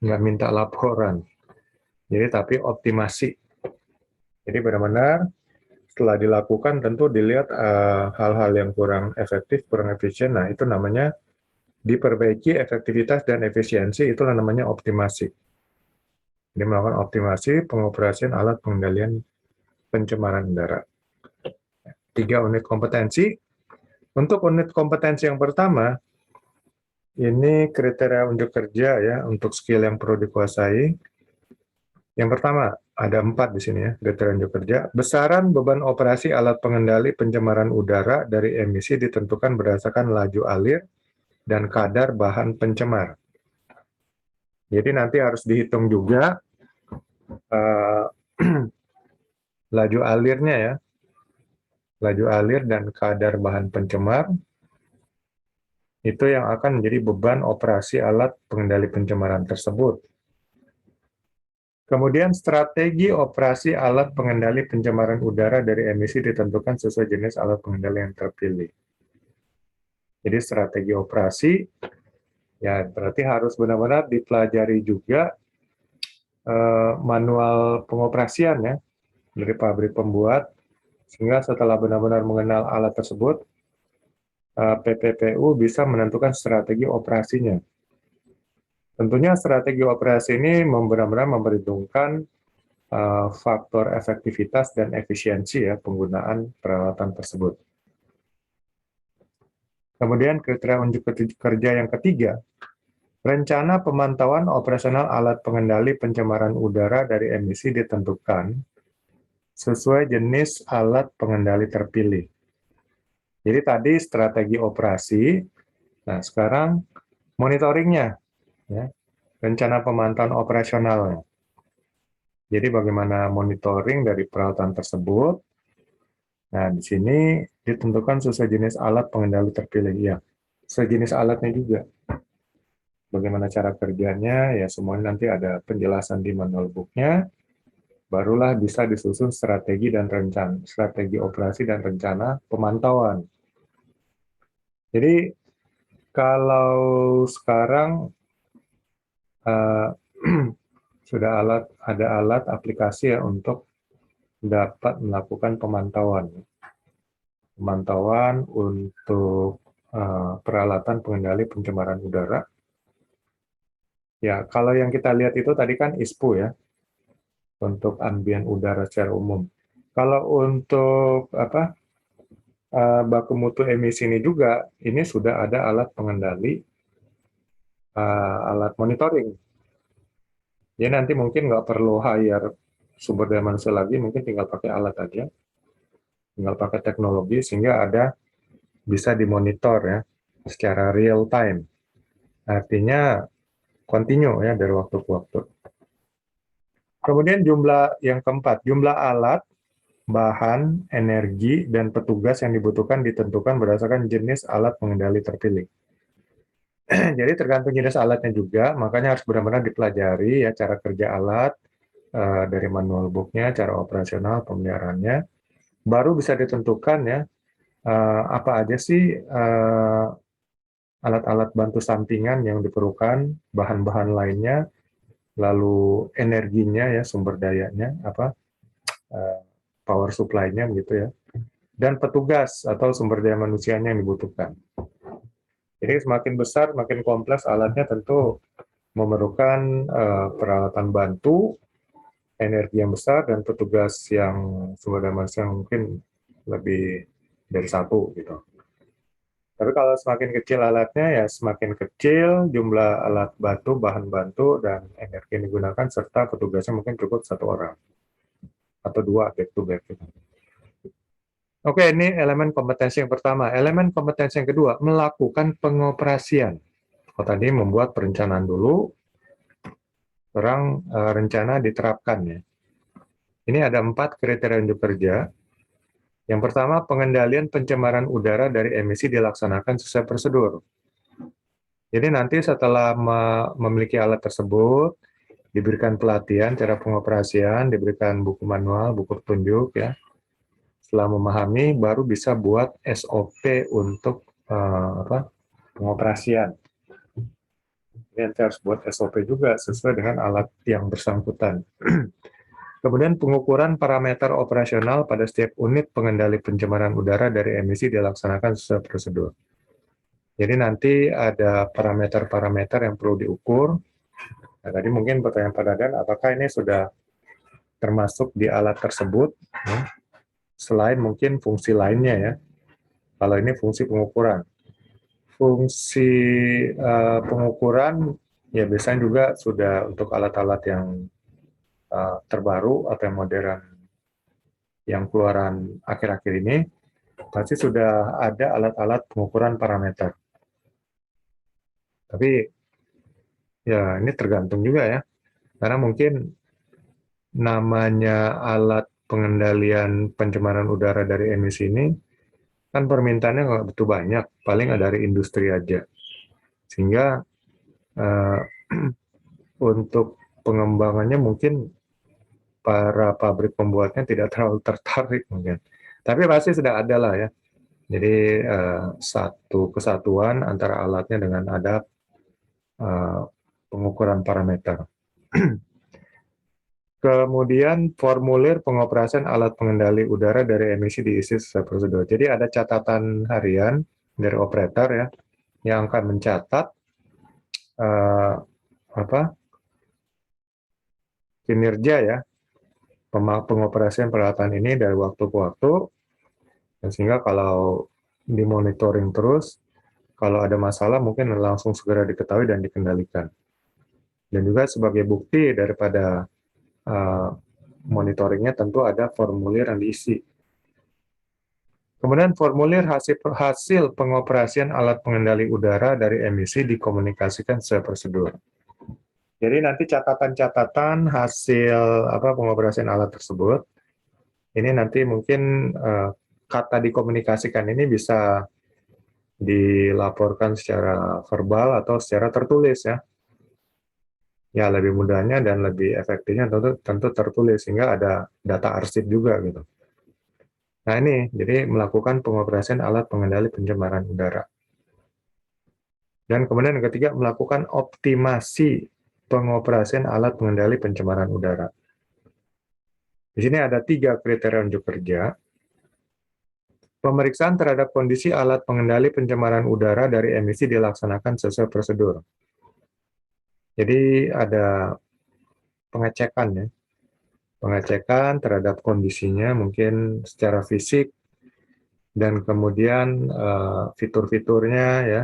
Nggak minta laporan. Jadi tapi optimasi. Jadi benar-benar setelah dilakukan tentu dilihat hal-hal yang kurang efektif, kurang efisien. Nah, itu namanya diperbaiki efektivitas dan efisiensi, itulah namanya optimasi. Jadi melakukan optimasi pengoperasian alat pengendalian pencemaran udara. 3 unit kompetensi. Untuk unit kompetensi yang pertama, ini kriteria unjuk kerja ya untuk skill yang perlu dikuasai. Yang pertama, ada 4 di sini ya, kriteria unjuk kerja. Besaran beban operasi alat pengendali pencemaran udara dari emisi ditentukan berdasarkan laju alir dan kadar bahan pencemar. Jadi nanti harus dihitung juga laju alirnya ya, laju alir dan kadar bahan pencemar, itu yang akan menjadi beban operasi alat pengendali pencemaran tersebut. Kemudian strategi operasi alat pengendali pencemaran udara dari emisi ditentukan sesuai jenis alat pengendali yang terpilih. Jadi strategi operasi, ya berarti harus benar-benar dipelajari juga manual pengoperasian ya dari pabrik pembuat, sehingga setelah benar-benar mengenal alat tersebut, PPPU bisa menentukan strategi operasinya. Tentunya strategi operasi ini benar-benar memperhitungkan faktor efektivitas dan efisiensi ya penggunaan peralatan tersebut. Kemudian kriteria unjuk kerja yang ketiga, rencana pemantauan operasional alat pengendali pencemaran udara dari emisi ditentukan sesuai jenis alat pengendali terpilih. Jadi tadi strategi operasi, nah sekarang monitoringnya, ya, rencana pemantauan operasionalnya. Jadi bagaimana monitoring dari peralatan tersebut. Nah, di sini ditentukan sesuai jenis alat pengendali terpilih. Ya, sejenis alatnya juga. Bagaimana cara kerjanya, ya semuanya nanti ada penjelasan di manual book-nya. Barulah bisa disusun strategi dan rencana, strategi operasi dan rencana pemantauan. Jadi kalau sekarang sudah ada alat aplikasi ya untuk dapat melakukan pemantauan untuk peralatan pengendali pencemaran udara. Ya, kalau yang kita lihat itu tadi kan ISPO ya, untuk ambien udara secara umum. Kalau untuk baku mutu emisi ini juga, ini sudah ada alat pengendali, alat monitoring. Ya nanti mungkin nggak perlu hire sumber daya manusia lagi, mungkin tinggal pakai alat aja, tinggal pakai teknologi sehingga bisa dimonitor ya secara real time. Artinya continue ya dari waktu ke waktu. Kemudian jumlah yang keempat, jumlah alat, bahan, energi, dan petugas yang dibutuhkan ditentukan berdasarkan jenis alat pengendali terpilih. Jadi tergantung jenis alatnya juga, makanya harus benar-benar dipelajari ya cara kerja alat, dari manual book-nya, cara operasional, pemeliharaannya, baru bisa ditentukan ya apa aja sih alat-alat bantu sampingan yang diperlukan, bahan-bahan lainnya, lalu energinya ya sumber dayanya power supply-nya begitu ya, dan petugas atau sumber daya manusianya yang dibutuhkan. Jadi semakin besar, makin kompleks alatnya tentu memerlukan peralatan bantu, energi yang besar, dan petugas yang sumber daya manusia yang mungkin lebih dari satu gitu. Tapi kalau semakin kecil alatnya ya semakin kecil jumlah alat bantu, bahan bantu, dan energi yang digunakan serta petugasnya mungkin cukup 1 orang atau 2 back to back gitu. Oke, ini elemen kompetensi yang pertama. Elemen kompetensi yang kedua, melakukan pengoperasian. Tadi membuat perencanaan dulu, sekarang rencana diterapkan ya. Ini ada 4 kriteria unjuk kerja. Yang pertama, pengendalian pencemaran udara dari emisi dilaksanakan sesuai prosedur. Jadi nanti setelah memiliki alat tersebut, diberikan pelatihan cara pengoperasian, diberikan buku manual, buku petunjuk ya. Setelah memahami, baru bisa buat SOP untuk pengoperasian. Nanti harus buat SOP juga sesuai dengan alat yang bersangkutan. Kemudian pengukuran parameter operasional pada setiap unit pengendali pencemaran udara dari emisi dilaksanakan sesuai prosedur. Jadi nanti ada parameter-parameter yang perlu diukur. Nah, tadi mungkin pertanyaan Pak Dadan, apakah ini sudah termasuk di alat tersebut? Ya? Selain mungkin fungsi lainnya ya. Kalau ini fungsi pengukuran. Fungsi pengukuran ya biasanya juga sudah untuk alat-alat yang terbaru atau yang modern yang keluaran akhir-akhir ini pasti sudah ada alat-alat pengukuran parameter. Tapi ya ini tergantung juga ya. Karena mungkin namanya alat pengendalian pencemaran udara dari emisi ini kan permintaannya nggak begitu banyak, paling dari industri aja. Sehingga untuk pengembangannya mungkin para pabrik pembuatnya tidak terlalu tertarik mungkin. Tapi pasti sudah ada lah ya. Jadi satu kesatuan antara alatnya dengan ada pengukuran parameter. Kemudian formulir pengoperasian alat pengendali udara dari emisi diisi sesuai prosedur. Jadi ada catatan harian dari operator ya yang akan mencatat kinerja ya pengoperasian peralatan ini dari waktu ke waktu, dan sehingga kalau dimonitoring terus, kalau ada masalah mungkin langsung segera diketahui dan dikendalikan. Dan juga sebagai bukti daripada monitoringnya tentu ada formulir yang diisi. Kemudian formulir hasil pengoperasian alat pengendali udara dari emisi dikomunikasikan sesuai prosedur. Jadi nanti catatan-catatan hasil pengoperasian alat tersebut, ini nanti mungkin kata dikomunikasikan ini bisa dilaporkan secara verbal atau secara tertulis ya. Ya lebih mudahnya dan lebih efektifnya tentu tertulis, sehingga ada data arsip juga gitu. Nah ini, jadi melakukan pengoperasian alat pengendali pencemaran udara. Dan kemudian yang ketiga, melakukan optimasi pengoperasian alat pengendali pencemaran udara. Di sini ada 3 kriteria unjuk kerja. Pemeriksaan terhadap kondisi alat pengendali pencemaran udara dari emisi dilaksanakan sesuai prosedur. Jadi ada pengecekan ya. Pengecekan terhadap kondisinya mungkin secara fisik, dan kemudian fitur-fiturnya ya,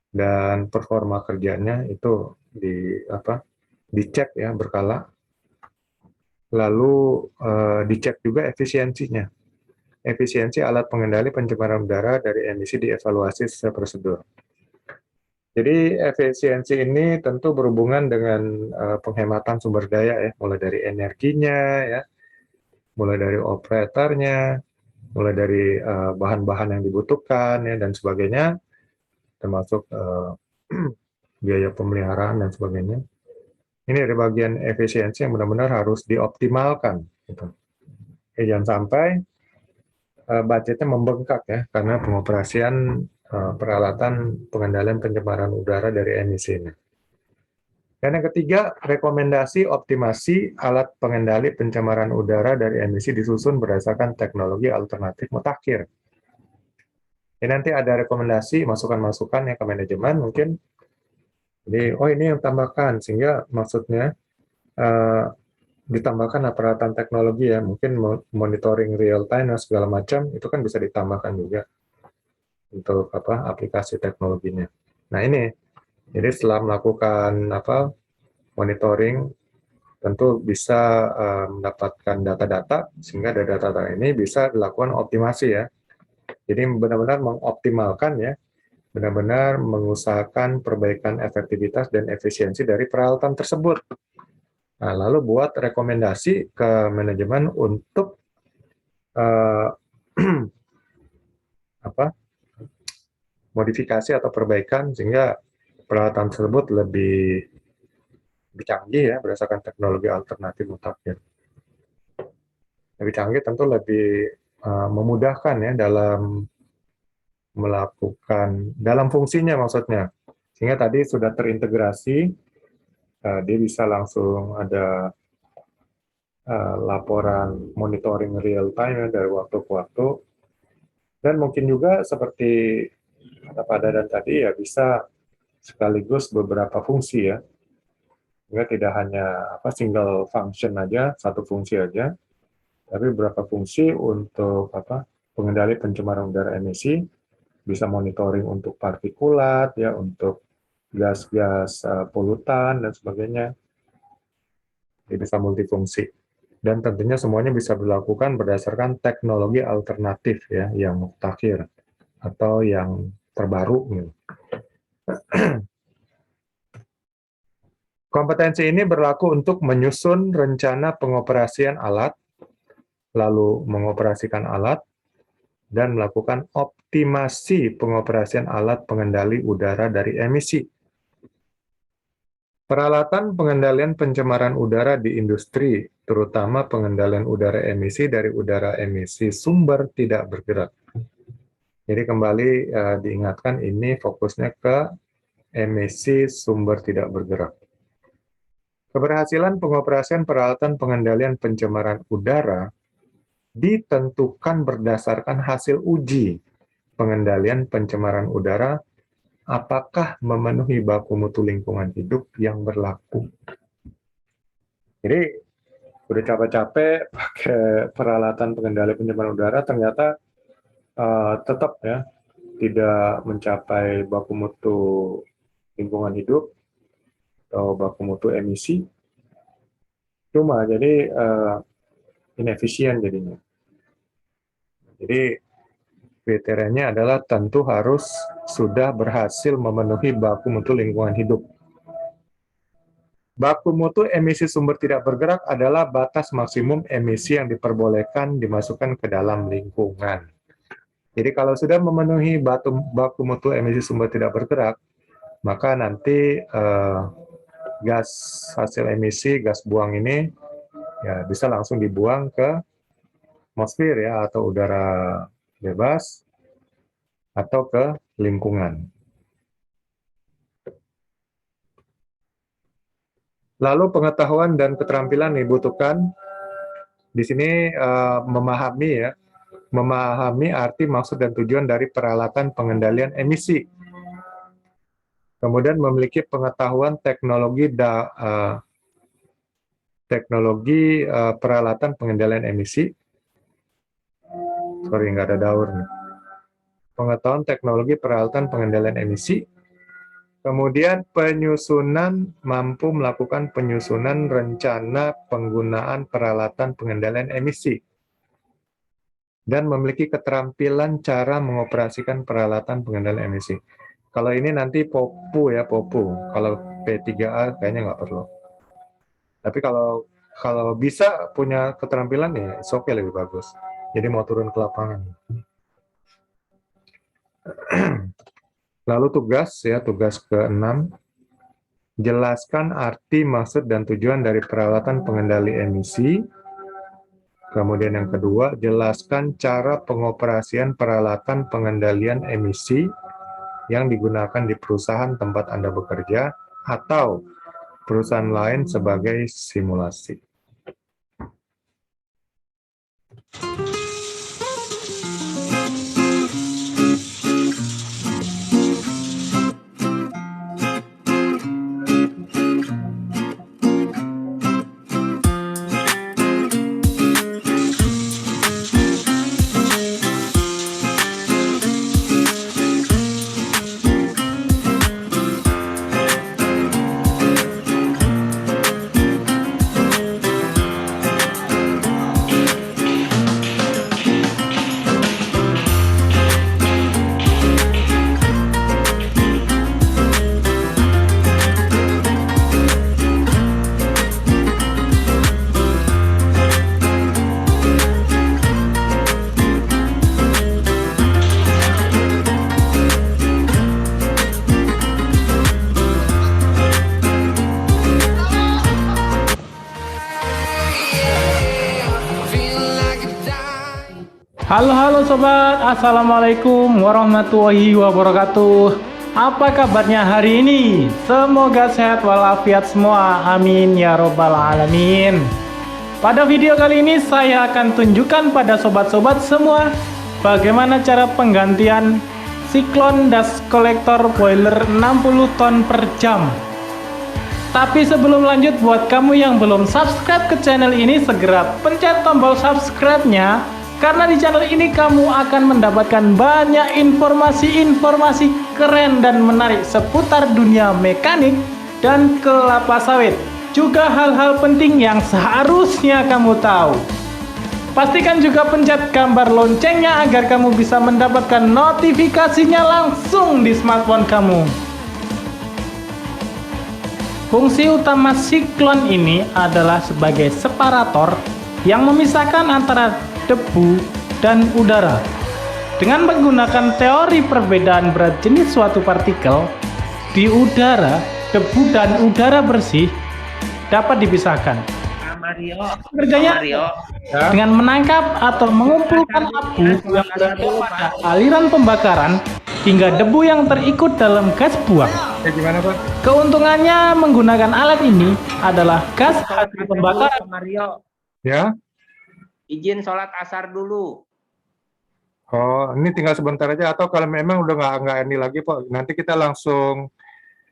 dan performa kerjanya itu dicek ya berkala. Lalu dicek juga efisiensinya. Efisiensi alat pengendali pencemaran udara dari emisi dievaluasi sesuai prosedur. Jadi efisiensi ini tentu berhubungan dengan penghematan sumber daya ya, mulai dari energinya ya, mulai dari operatornya, mulai dari bahan-bahan yang dibutuhkan ya dan sebagainya, termasuk biaya pemeliharaan dan sebagainya. Ini dari bagian efisiensi yang benar-benar harus dioptimalkan. Gitu. Jangan sampai budgetnya membengkak ya karena pengoperasian peralatan pengendalian pencemaran udara dari emisi ini. Dan yang ketiga, rekomendasi optimasi alat pengendali pencemaran udara dari emisi disusun berdasarkan teknologi alternatif mutakhir. Jadi nanti ada rekomendasi, masukan-masukan ya ke manajemen mungkin. Jadi, oh ini yang tambahkan, sehingga maksudnya ditambahkan peralatan teknologi ya, mungkin monitoring real time dan segala macam, itu kan bisa ditambahkan juga untuk aplikasi teknologinya. Nah ini, jadi setelah melakukan monitoring, tentu bisa mendapatkan data-data, sehingga dari data-data ini bisa dilakukan optimasi ya. Jadi benar-benar mengoptimalkan ya, benar-benar mengusahakan perbaikan efektivitas dan efisiensi dari peralatan tersebut. Nah, lalu buat rekomendasi ke manajemen untuk modifikasi atau perbaikan sehingga peralatan tersebut lebih canggih ya berdasarkan teknologi alternatif mutakhir. Lebih canggih tentu lebih memudahkan ya dalam melakukan, dalam fungsinya maksudnya. Sehingga tadi sudah terintegrasi, dia bisa langsung ada laporan monitoring real time ya, dari waktu ke waktu. Dan mungkin juga seperti kata Pak Dadan tadi ya bisa sekaligus beberapa fungsi ya. Sehingga tidak hanya single function aja, satu fungsi aja, tapi beberapa fungsi untuk pengendali pencemaran udara emisi, bisa monitoring untuk partikulat ya, untuk gas-gas polutan dan sebagainya. Jadi bisa multifungsi. Dan tentunya semuanya bisa dilakukan berdasarkan teknologi alternatif ya, yang mutakhir atau yang terbaru. Kompetensi ini berlaku untuk menyusun rencana pengoperasian alat, lalu mengoperasikan alat, dan melakukan optimasi pengoperasian alat pengendali udara dari emisi. Peralatan pengendalian pencemaran udara di industri, terutama pengendalian udara emisi dari udara emisi sumber tidak bergerak. Jadi kembali diingatkan ini fokusnya ke emisi sumber tidak bergerak. Keberhasilan pengoperasian peralatan pengendalian pencemaran udara ditentukan berdasarkan hasil uji pengendalian pencemaran udara apakah memenuhi baku mutu lingkungan hidup yang berlaku. Jadi udah capek-capek pakai peralatan pengendali pencemaran udara, ternyata tetap ya tidak mencapai baku mutu lingkungan hidup atau baku mutu emisi. Cuma jadi inefisien jadinya. Jadi kriterianya adalah tentu harus sudah berhasil memenuhi baku mutu lingkungan hidup. Baku mutu emisi sumber tidak bergerak adalah batas maksimum emisi yang diperbolehkan dimasukkan ke dalam lingkungan. Jadi kalau sudah memenuhi baku mutu emisi sumber tidak bergerak, maka nanti gas hasil emisi, gas buang ini ya bisa langsung dibuang ke atmosfer ya, atau udara bebas, atau ke lingkungan. Lalu pengetahuan dan keterampilan dibutuhkan di sini memahami arti, maksud, dan tujuan dari peralatan pengendalian emisi. Kemudian memiliki pengetahuan teknologi peralatan pengendalian emisi. Sorry, nggak ada daur nih. Pengetahuan teknologi peralatan pengendalian emisi. Kemudian mampu melakukan penyusunan rencana penggunaan peralatan pengendalian emisi. Dan memiliki keterampilan cara mengoperasikan peralatan pengendalian emisi. Kalau ini nanti POPU ya, POPU. Kalau P3A kayaknya nggak perlu. Tapi kalau bisa punya keterampilan ya, oke, lebih bagus. Jadi mau turun ke lapangan. Lalu tugas ke-6, jelaskan arti, maksud, dan tujuan dari peralatan pengendali emisi. Kemudian yang kedua, jelaskan cara pengoperasian peralatan pengendalian emisi yang digunakan di perusahaan tempat Anda bekerja atau perusahaan lain sebagai simulasi. Halo sobat, assalamualaikum warahmatullahi wabarakatuh. Apa kabarnya hari ini? Semoga sehat walafiat semua, amin ya robbal alamin. Pada video kali ini saya akan tunjukkan pada sobat-sobat semua bagaimana cara penggantian siklon dust collector boiler 60 ton per jam. Tapi sebelum lanjut, buat kamu yang belum subscribe ke channel ini, segera pencet tombol subscribe-nya. Karena di channel ini kamu akan mendapatkan banyak informasi-informasi keren dan menarik seputar dunia mekanik dan kelapa sawit. Juga hal-hal penting yang seharusnya kamu tahu. Pastikan juga pencet gambar loncengnya agar kamu bisa mendapatkan notifikasinya langsung di smartphone kamu. Fungsi utama siklon ini adalah sebagai separator yang memisahkan antara debu dan udara. Dengan menggunakan teori perbedaan berat jenis suatu partikel, di udara, debu dan udara bersih dapat dipisahkan. Kerjanya dengan menangkap atau mengumpulkan abu yang berada pada aliran pembakaran hingga debu yang terikut dalam gas buang. Gimana, Pak? Keuntungannya menggunakan alat ini adalah gas hasil pembakaran. Ya. Izin sholat asar dulu. Oh, ini tinggal sebentar aja atau kalau memang udah nggak ini lagi Pak, nanti kita langsung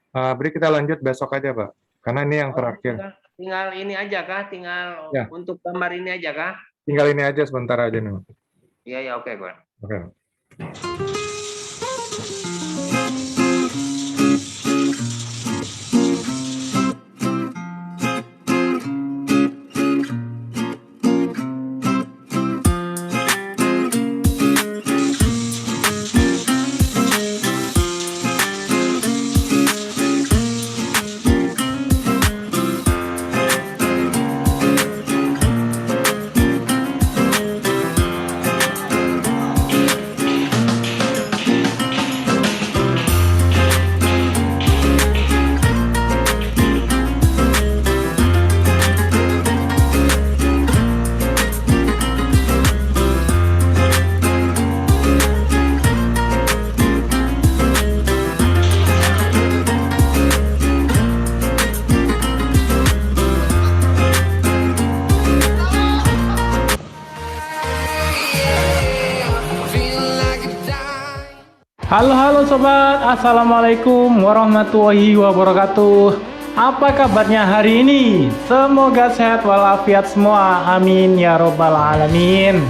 beri kita lanjut besok aja Pak, karena ini yang terakhir. Tinggal ini aja kah? Tinggal Ya. untuk gambar ini aja kah? Tinggal ini aja sebentar aja nih. Iya ya, oke Pak. Oke. Halo sobat, assalamualaikum warahmatullahi wabarakatuh. Apa kabarnya hari ini? Semoga sehat walafiat semua, amin ya robbal alamin.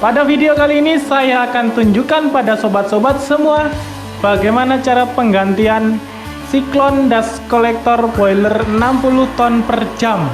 Pada video kali ini saya akan tunjukkan pada sobat-sobat semua bagaimana cara penggantian siklon dust collector boiler 60 ton per jam.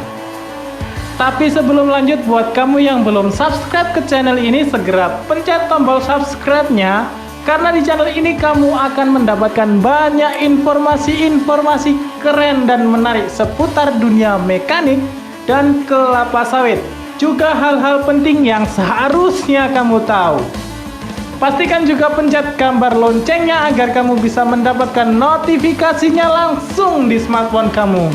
Tapi sebelum lanjut, buat kamu yang belum subscribe ke channel ini, segera pencet tombol subscribe-nya. Karena di channel ini kamu akan mendapatkan banyak informasi-informasi keren dan menarik seputar dunia mekanik dan kelapa sawit. Juga hal-hal penting yang seharusnya kamu tahu. Pastikan juga pencet gambar loncengnya agar kamu bisa mendapatkan notifikasinya langsung di smartphone kamu.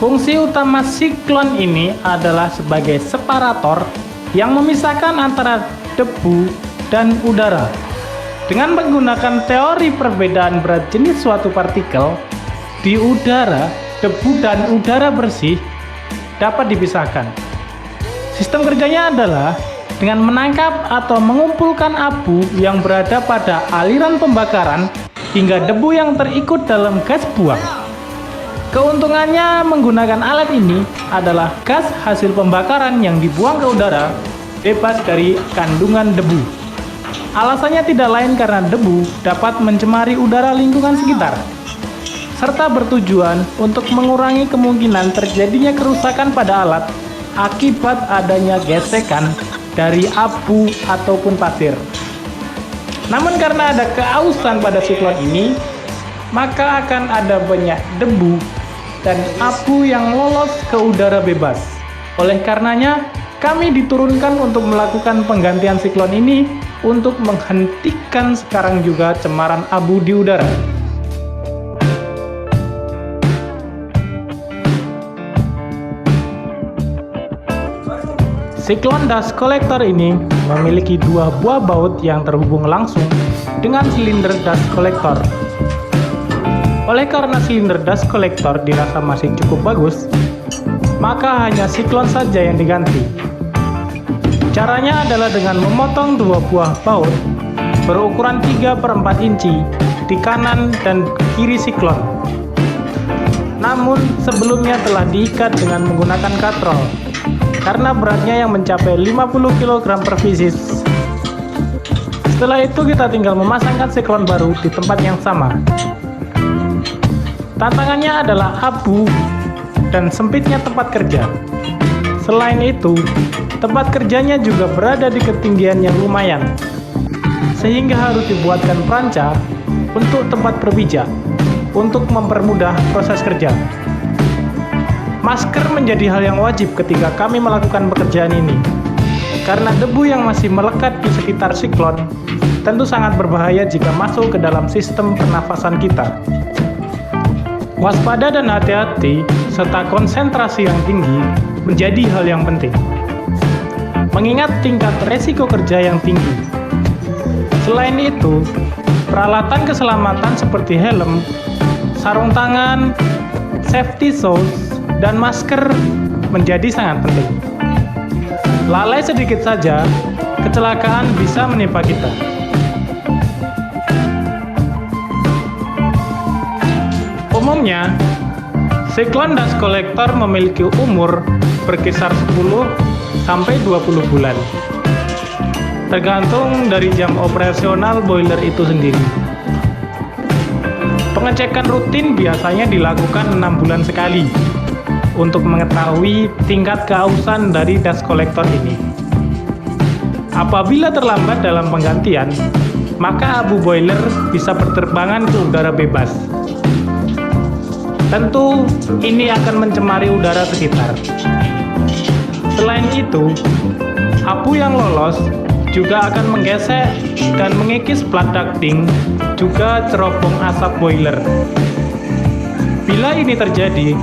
Fungsi utama siklon ini adalah sebagai separator yang memisahkan antara debu dan udara. Dengan menggunakan teori perbedaan berat jenis suatu partikel, di udara, debu dan udara bersih dapat dipisahkan. Sistem kerjanya adalah dengan menangkap atau mengumpulkan abu yang berada pada aliran pembakaran hingga debu yang terikut dalam gas buang. Keuntungannya menggunakan alat ini adalah gas hasil pembakaran yang dibuang ke udara bebas dari kandungan debu. Alasannya tidak lain karena debu dapat mencemari udara lingkungan sekitar, serta bertujuan untuk mengurangi kemungkinan terjadinya kerusakan pada alat akibat adanya gesekan dari abu ataupun pasir. Namun karena ada keausan pada siklon ini, maka akan ada banyak debu dan abu yang lolos ke udara bebas. Oleh karenanya, kami diturunkan untuk melakukan penggantian siklon ini untuk menghentikan sekarang juga cemaran abu di udara. Siklon dust collector ini memiliki dua buah baut yang terhubung langsung dengan silinder dust collector. Oleh karena silinder dust collector dirasa masih cukup bagus, maka hanya siklon saja yang diganti. Caranya adalah dengan memotong dua buah baut berukuran 3/4 inci di kanan dan kiri siklon. Namun sebelumnya telah diikat dengan menggunakan katrol karena beratnya yang mencapai 50 kg per pieces. Setelah itu kita tinggal memasangkan siklon baru di tempat yang sama. Tantangannya adalah abu dan sempitnya tempat kerja. Selain itu, tempat kerjanya juga berada di ketinggian yang lumayan, sehingga harus dibuatkan peranca untuk tempat berpijak untuk mempermudah proses kerja. Masker menjadi hal yang wajib ketika kami melakukan pekerjaan ini, karena debu yang masih melekat di sekitar siklon tentu sangat berbahaya jika masuk ke dalam sistem pernafasan kita. Waspada dan hati-hati serta konsentrasi yang tinggi menjadi hal yang penting, mengingat tingkat resiko kerja yang tinggi. Selain itu, peralatan keselamatan seperti helm, sarung tangan, safety shoes, dan masker menjadi sangat penting. Lalai sedikit saja, kecelakaan bisa menimpa kita. Umumnya, siklon dust collector memiliki umur berkisar 10 sampai 20 bulan. Tergantung dari jam operasional boiler itu sendiri. Pengecekan rutin biasanya dilakukan 6 bulan sekali untuk mengetahui tingkat keausan dari dust collector ini. Apabila terlambat dalam penggantian, maka abu boiler bisa berterbangan ke udara bebas. Tentu, ini akan mencemari udara sekitar. Selain itu, abu yang lolos juga akan menggesek dan mengikis plat ducting, juga cerobong asap boiler. Bila ini terjadi,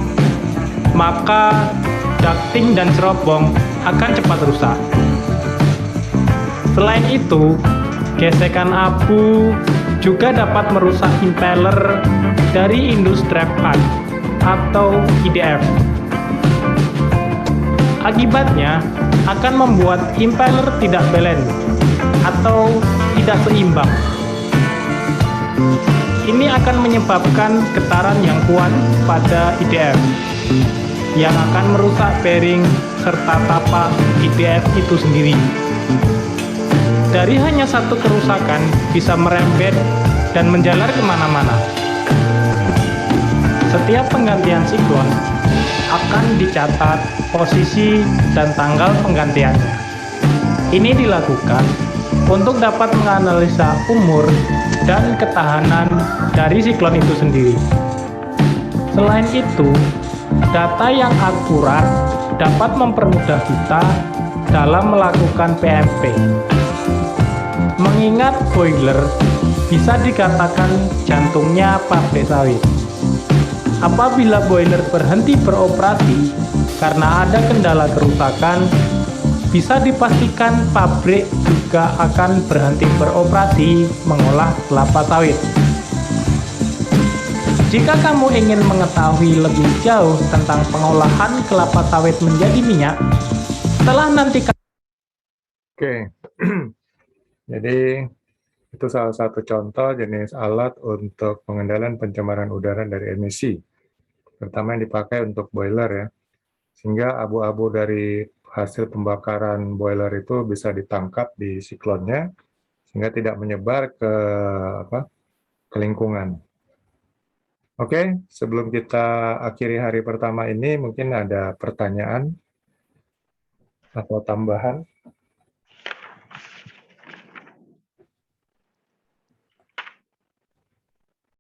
maka ducting dan cerobong akan cepat rusak. Selain itu, gesekan abu juga dapat merusak impeller dari industri strap pipe atau IDF. Akibatnya akan membuat impeller tidak balance atau tidak seimbang. Ini akan menyebabkan getaran yang kuat pada IDF yang akan merusak bearing serta tapak IDF itu sendiri. Dari hanya satu kerusakan bisa merembet dan menjalar kemana-mana. Setiap penggantian siklon akan dicatat posisi dan tanggal penggantiannya. Ini dilakukan untuk dapat menganalisa umur dan ketahanan dari siklon itu sendiri. Selain itu, data yang akurat dapat mempermudah kita dalam melakukan PMP. Mengingat boiler bisa dikatakan jantungnya pabrik sawit. Apabila boiler berhenti beroperasi karena ada kendala kerusakan, bisa dipastikan pabrik juga akan berhenti beroperasi mengolah kelapa sawit. Jika kamu ingin mengetahui lebih jauh tentang pengolahan kelapa sawit menjadi minyak, setelah nanti Oke, jadi itu salah satu contoh jenis alat untuk pengendalian pencemaran udara dari emisi, terutama yang dipakai untuk boiler ya, sehingga abu-abu dari hasil pembakaran boiler itu bisa ditangkap di siklonnya, sehingga tidak menyebar ke lingkungan. Oke, sebelum kita akhiri hari pertama ini, mungkin ada pertanyaan atau tambahan.